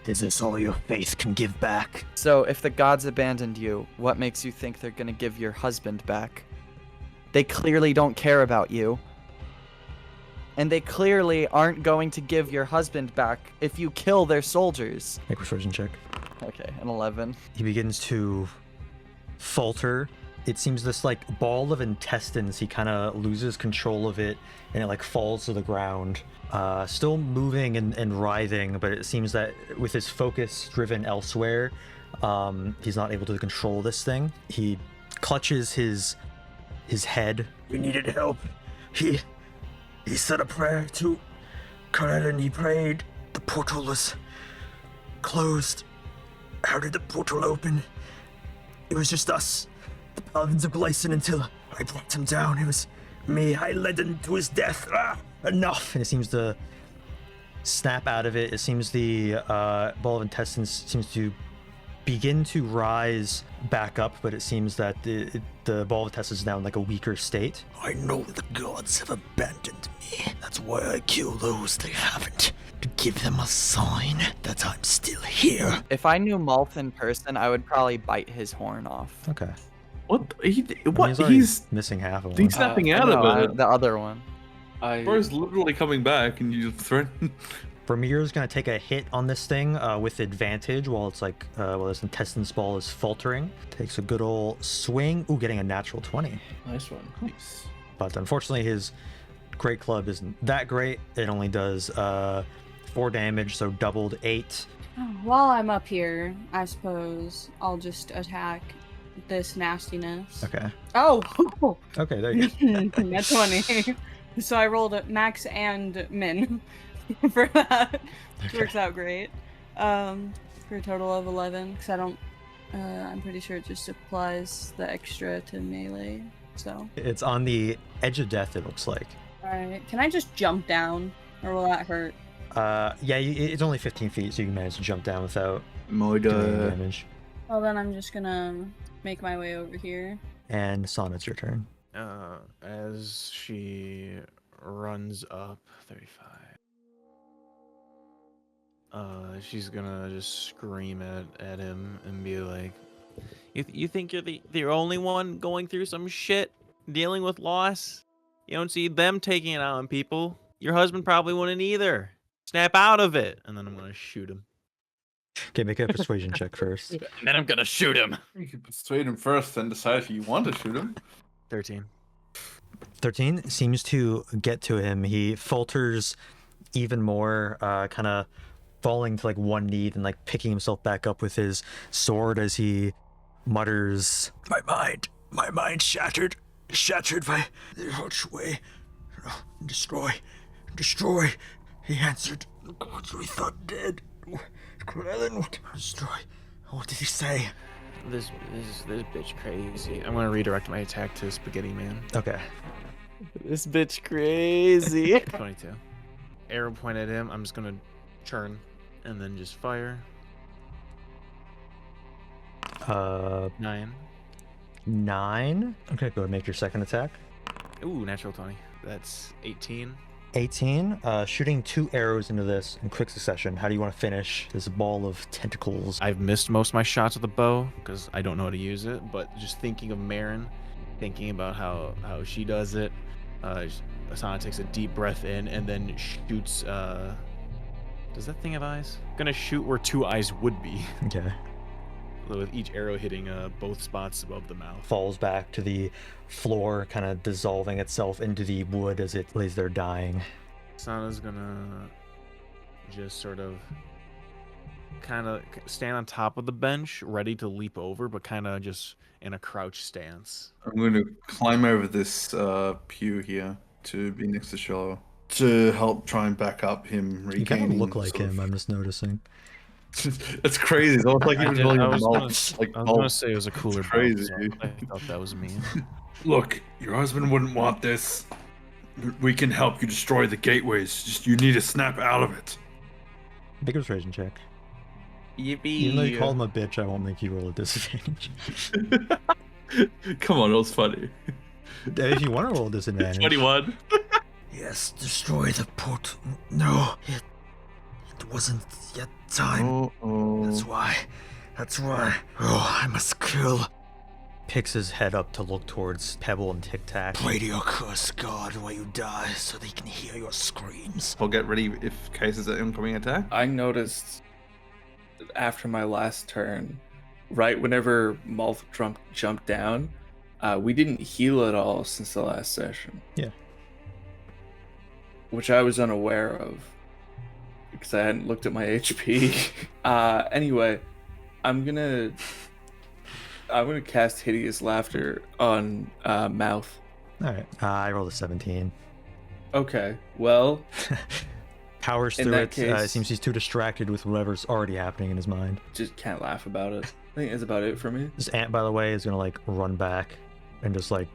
Is this all your faith can give back? So, if the gods abandoned you, what makes you think they're gonna give your husband back? They clearly don't care about you. And they clearly aren't going to give your husband back if you kill their soldiers. make a persuasion check. Okay, an 11. He begins to falter. It seems this like ball of intestines, he kind of loses control of it, and it like falls to the ground. Still moving and writhing, but it seems that with his focus driven elsewhere, he's not able to control this thing. He clutches his head. We needed help. He said a prayer to God and he prayed. The portal was closed. How did the portal open? It was just us, the paladins of Glycin, until I brought him down. It was me. I led him to his death. Enough. And it seems to snap out of it. It seems the ball of intestines seems to begin to rise back up, but it seems that the ball of intestines is now in like a weaker state. I know the gods have abandoned me. That's why I kill those they haven't. To give them a sign that I'm still here. If I knew Malth in person, I would probably bite his horn off. Okay. What? I mean, He's missing half of one. he's snapping out No, of it. the other one. Bir's literally coming back, and you just threaten. Vermeer's gonna take a hit on this thing with advantage while it's like while this intestines ball is faltering. Takes a good old swing. Ooh, getting a natural 20. Nice one. Nice. But unfortunately, his great club isn't that great. It only does 4 damage, so doubled 8. While I'm up here, I suppose I'll just attack this nastiness. Okay. Oh! Okay, there you go. That's 20. So I rolled a max and min. for that. Okay. Works out great. For a total of 11, because I don't. I'm pretty sure it just applies the extra to melee. So. It's on the edge of death, it looks like. All right. Can I just jump down, or will that hurt? Yeah, it's only 15 feet, so you can manage to jump down without My doing any God. damage. Well, then I'm just gonna make my way over here. And Son, it's your turn. As she runs up 35, she's gonna just scream at him and be like, "You think you're the only one going through some shit, dealing with loss? You don't see them taking it out on people. Your husband probably wouldn't either. Snap out of it." And then I'm gonna shoot him. Okay, make a persuasion check first. And then I'm gonna shoot him. You can persuade him first, then decide if you want to shoot him. 13. 13 seems to get to him. He falters even more, kind of falling to like one knee and like picking himself back up with his sword as he mutters, My mind shattered by the archway. Destroy. He answered. What we thought dead. Krellin, what? Destroy. What did he say? This bitch crazy. I'm gonna redirect my attack to Spaghetti Man. okay. This bitch crazy. 22. Arrow point at him. I'm just gonna turn and then just fire. 9. 9. Okay, go ahead and make your second attack. Ooh, natural 20. That's 18. 18. Shooting 2 arrows into this in quick succession. How do you want to finish this ball of tentacles? I've missed most of my shots with the bow because I don't know how to use it. But just thinking of Marin, thinking about how she does it, Asana takes a deep breath in and then shoots. Does that thing have eyes? Gonna shoot where 2 eyes would be, Okay. with each arrow hitting both spots above the mouth. Falls back to the floor, kind of dissolving itself into the wood as it lays there dying. Asana's gonna just sort of kind of stand on top of the bench, ready to leap over, but kind of just in a crouch stance. I'm going to climb over this pew here to be next to Shello to help try and back up him You kind regaining. of look like sort of- him, I'm just noticing. It's crazy. It's almost like he was holding a I was Malth. Like gonna Malth. say it was a cooler It's bow, crazy. so I thought that was mean. Look, your husband wouldn't want this. We can help you destroy the gateways. Just you need to snap out of it. Make a persuasion check. Yippee! Even though you call him a bitch, I won't make you roll a disadvantage. Come on, it was funny. If you want to roll a disadvantage. 21. Yes, destroy the port. No, it wasn't yet time. That's why. Oh, I must kill. Picks his head up to look towards Pebble and Tic Tac. Pray to your cursed god while you die so they can hear your screams. I'll get ready if cases an incoming attack. I noticed after my last turn, right whenever Malth jumped down, we didn't heal at all since the last session. Yeah. Which I was unaware of because I hadn't looked at my HP. Anyway, I'm gonna cast Hideous Laughter on Malth. Alright, I rolled a 17. Okay, well, Powers In through that it. case- It seems he's too distracted with whatever's already happening in his mind. just can't laugh about it. I think that's about it for me. This ant, by the way, is gonna like run back and just like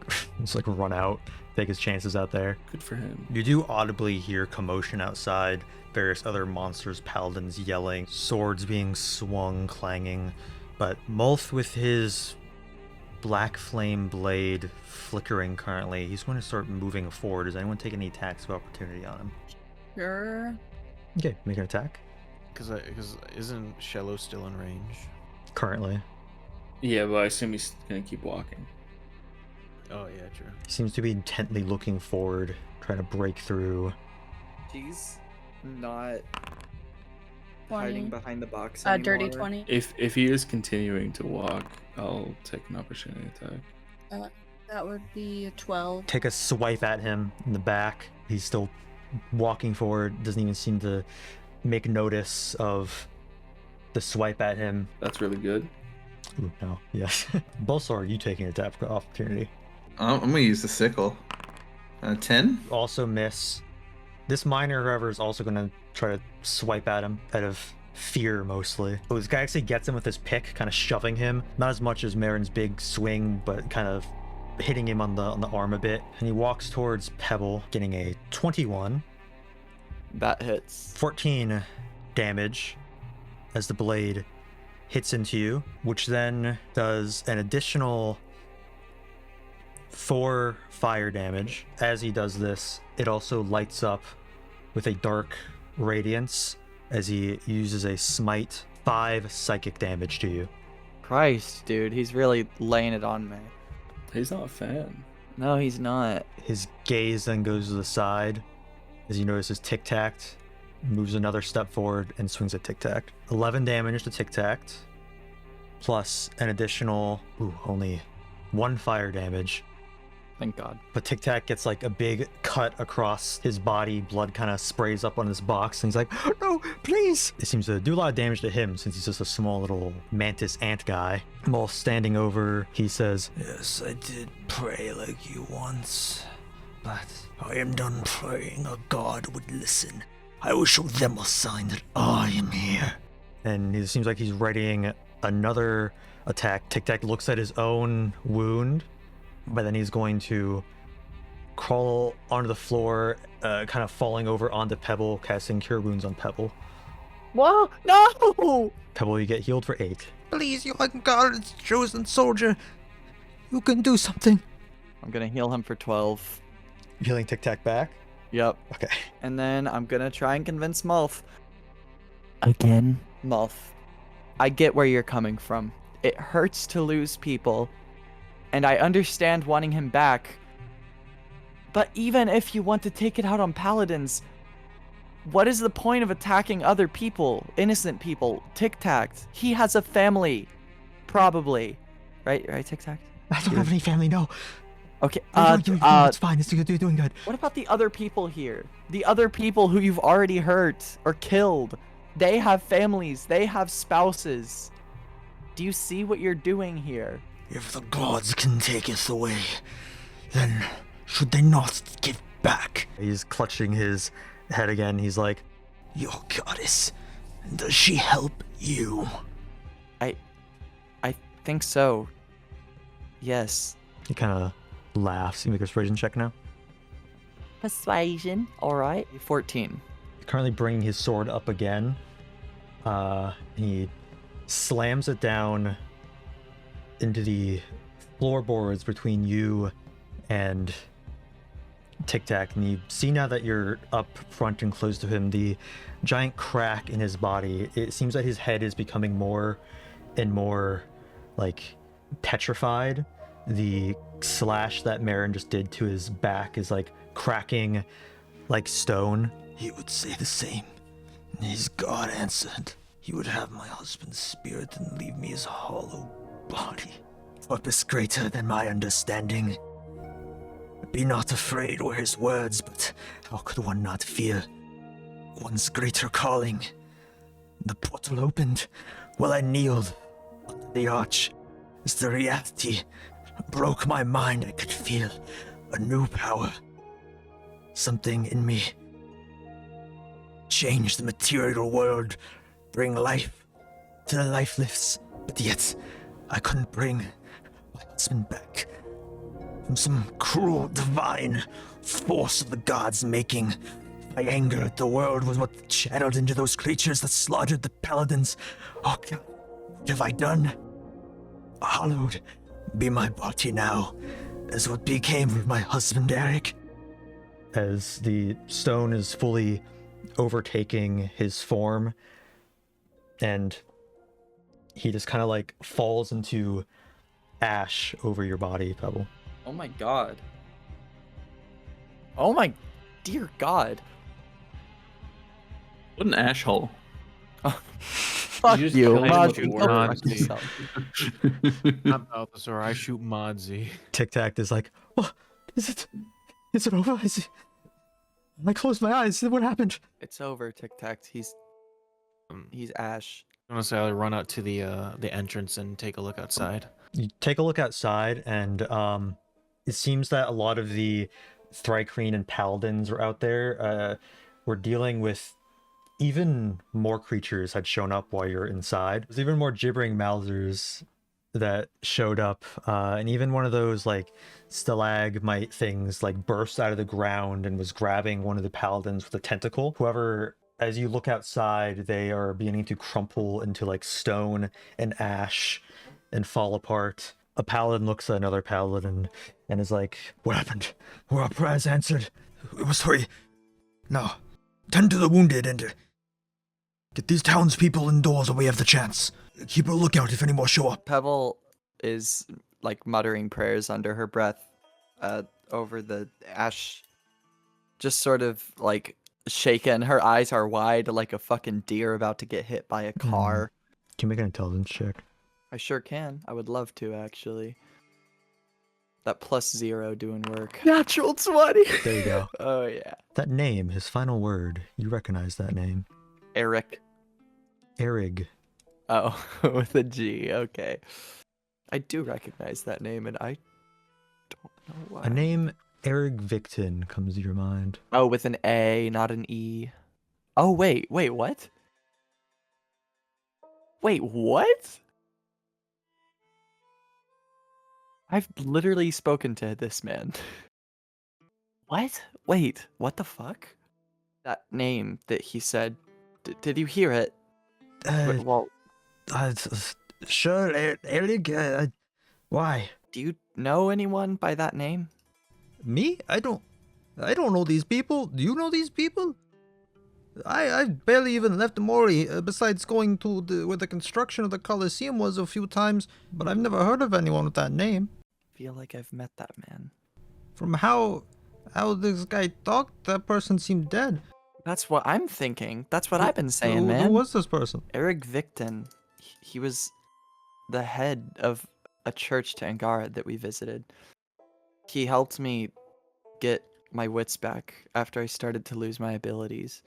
run out, take his chances out there. Good for him. You do audibly hear commotion outside, various other monsters, paladins yelling, swords being swung, clanging, but Malth with his black flame blade flickering currently, he's going to start moving forward. Does anyone take any attacks of opportunity on him? Sure. Okay, make an attack. Because isn't Shello still in range? Currently. Yeah, but I assume he's gonna keep walking. Oh yeah, true. He seems to be intently looking forward, trying to break through. She's not 20. hiding behind the box Dirty anymore. 20. If he is continuing to walk, I'll take an opportunity attack. That would be a 12. Take a swipe at him in the back. He's still walking forward, doesn't even seem to make notice of the swipe at him. That's really good. Ooh, no, yes. Bulsar, are you taking an attack of opportunity? I'm gonna use the sickle. 10. Also miss. This miner, however, is also going to try to swipe at him out of fear mostly. Oh, this guy actually gets him with his pick, kind of shoving him. Not as much as Marin's big swing, but kind of hitting him on the arm a bit. And he walks towards Pebble, getting a 21. That hits. 14 damage as the blade hits into you, which then does an additional 4 fire damage. As he does this, it also lights up with a dark radiance as he uses a smite. 5 psychic damage to you. Christ, dude, he's really laying it on me. He's not a fan. No, he's not. His gaze then goes to the side as you notice his tic-tac moves another step forward and swings at tic-tac. 11 damage to tic-tac, plus an additional, only 1 fire damage. Thank God. But tic-tac gets like a big cut across his body, blood kind of sprays up on his box, and he's like, no, please! It seems to do a lot of damage to him since he's just a small little mantis ant guy. Malth standing over, he says, Yes, I did pray like you once, but I am done praying a god would listen. I will show them a sign that I am here. and it seems like he's readying another attack. Tic-tac looks at his own wound, but then he's going to crawl onto the floor, kind of falling over onto Pebble, casting Cure Wounds on Pebble. Whoa! No! Pebble, you get healed for 8. Please, you are God's chosen soldier. You can do something. I'm gonna heal him for 12. Healing Tic-tac back? Yep. Okay. And then I'm gonna try and convince Malth. Again? Malth, I get where you're coming from. It hurts to lose people, and I understand wanting him back. But even if you want to take it out on paladins, what is the point of attacking other people, innocent people? Tic-tac, he has a family, probably. Right, Tic-tac? I don't have any family, no. Okay, it's fine. You're doing good. What about the other people here? The other people who you've already hurt or killed. They have families. They have spouses. Do you see what you're doing here? If the gods can take us away, then should they not give back? He's clutching his head again. He's like, Your goddess, does she help you? I think so. Yes. he kind of laughs. You make a persuasion check now. Persuasion. All right. 14. Currently bringing his sword up again. He slams it down into the floorboards between you and Tic-tac, and you see now that you're up front and close to him, the giant crack in his body. It seems that his head is becoming more and more like petrified. The slash that Marin just did to his back is like cracking like stone. He would say the same. His god answered, he would have my husband's spirit and leave me his hollow body. Purpose greater than my understanding. Be not afraid were his words, but how could one not fear one's greater calling? The portal opened while I kneeled under the arch. As the reality broke my mind, I could feel a new power. Something in me change the material world, bring life to the lifeless, but yet I couldn't bring my husband back from some cruel divine force of the gods making. My anger at the world was what channeled into those creatures that slaughtered the paladins. Oh God, what have I done? Hallowed be my body now, as what became of my husband Eric. As the stone is fully overtaking his form, and he just kind of like falls into ash over your body, Pebble. Oh my god. Oh my dear god. What an ash hole. Fuck just you. kill him Mod, with you words. go fuck yourself. I'm Balthasar. I shoot Modsy. Tic-tac is like, oh, is it over? I closed my eyes. What happened? It's over, Tic-tac. He's Ash. I'm gonna say I run out to the entrance and take a look outside. You take a look outside, and it seems that a lot of the Thrycreen and paladins were out there, were dealing with even more creatures had shown up while you're inside. There's even more gibbering mouthers that showed up, and even one of those like stalagmite things like burst out of the ground and was grabbing one of the paladins with a tentacle. However, as you look outside, they are beginning to crumple into like stone and ash and fall apart. A paladin looks at another paladin and is like, What happened? Were our prayers answered? It was hurry. Now, tend to the wounded and get these townspeople indoors while we have the chance. Keep a lookout if any more show up. Pebble is like muttering prayers under her breath over the ash, just sort of like shaken. Her eyes are wide like a fucking deer about to get hit by a car. can you make an intelligence check? I sure can. I would love to, actually. That +0 doing work. Natural 20! There you go. Oh, yeah. That name, his final word, you recognize that name. Eric. Erig. Oh, with a G. Okay. I do recognize that name, and I don't know why. A name, Erig Victon, comes to your mind. Oh, with an A, not an E. Oh, wait, what? Wait, what? I've literally spoken to this man. What? Wait, what the fuck? That name that he said, did you hear it? Well, Sure, Erig, why? do you know anyone by that name? Me? I don't know these people. Do you know these people? I barely even left Morwi, besides going to where the construction of the Colosseum was a few times, but I've never heard of anyone with that name. I feel like I've met that man. From how this guy talked, that person seemed dead. That's what I'm thinking. That's what I've been saying, man. Who was this person? Eric Victon. He was the head of a church to Angara that we visited. He helped me get my wits back after I started to lose my abilities.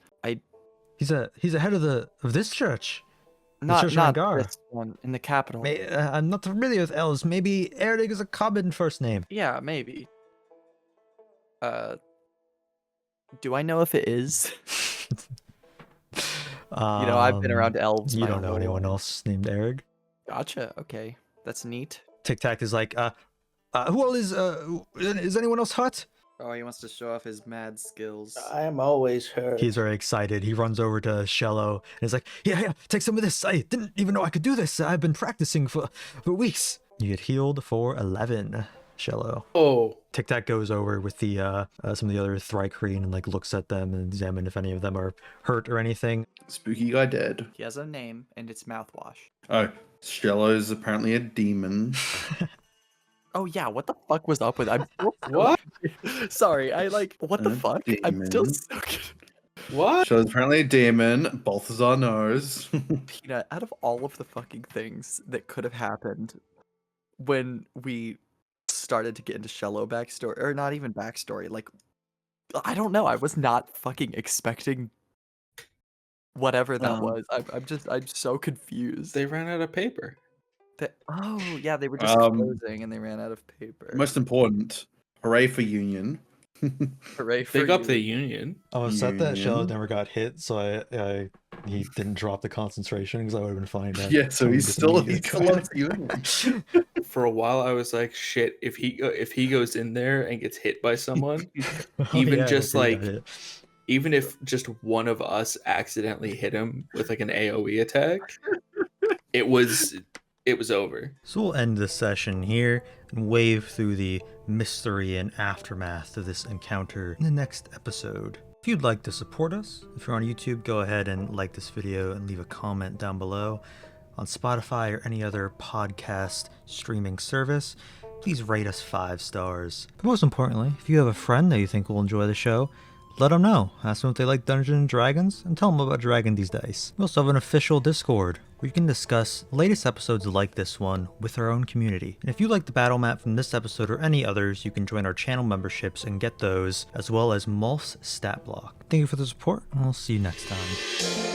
He's a head of this church. Not Angara. this one in the capital. I'm not familiar with elves. Maybe Erig is a common first name. Yeah, maybe. Do I know if it is? I've been around elves. You my don't know whole anyone life. else named Erig? Gotcha. Okay, that's neat. Tic Tac is like, who all is anyone else hurt? Oh, he wants to show off his mad skills. I am always hurt. He's very excited. He runs over to Shello and is like, yeah, take some of this. I didn't even know I could do this. I've been practicing for weeks. You get healed for 11, Shello. Oh. Tic Tac goes over with the some of the other Thrycreen and like looks at them and examine if any of them are hurt or anything. Spooky guy dead. He has a name, and it's mouthwash. Oh, Shello is apparently a demon. Oh yeah, what the fuck was up with? I'm What? Sorry, what the fuck? I'm still Demon. so What? Shello's apparently a demon. Balthazar knows. Peanut, out of all of the fucking things that could have happened when we started to get into Shello backstory, or not even backstory, like, I don't know, I was not fucking expecting whatever that was. I'm so confused. They ran out of paper. Oh yeah, they were just closing and they ran out of paper. Most important, hooray for Union. Hooray for Pick up you. the Union. I was upset that Shello Union. never got hit, so he didn't drop the concentration because I would have been fine. Yeah, so he's still on Union. For a while, I was like, shit. If he goes in there and gets hit by someone, even just like, even if just one of us accidentally hit him with like an AOE attack, it was over. So we'll end this session here and wave through the mystery and aftermath of this encounter in the next episode. If you'd like to support us, if you're on YouTube, go ahead and like this video and leave a comment down below. On Spotify or any other podcast streaming service, please rate us 5 stars. But most importantly, if you have a friend that you think will enjoy the show, let them know. Ask them if they like Dungeons and Dragons, and tell them about Dragon Deez Dice. We also have an official Discord, where you can discuss latest episodes like this one with our own community. And if you like the battle map from this episode or any others, you can join our channel memberships and get those, as well as Malth's stat block. Thank you for the support, and we'll see you next time.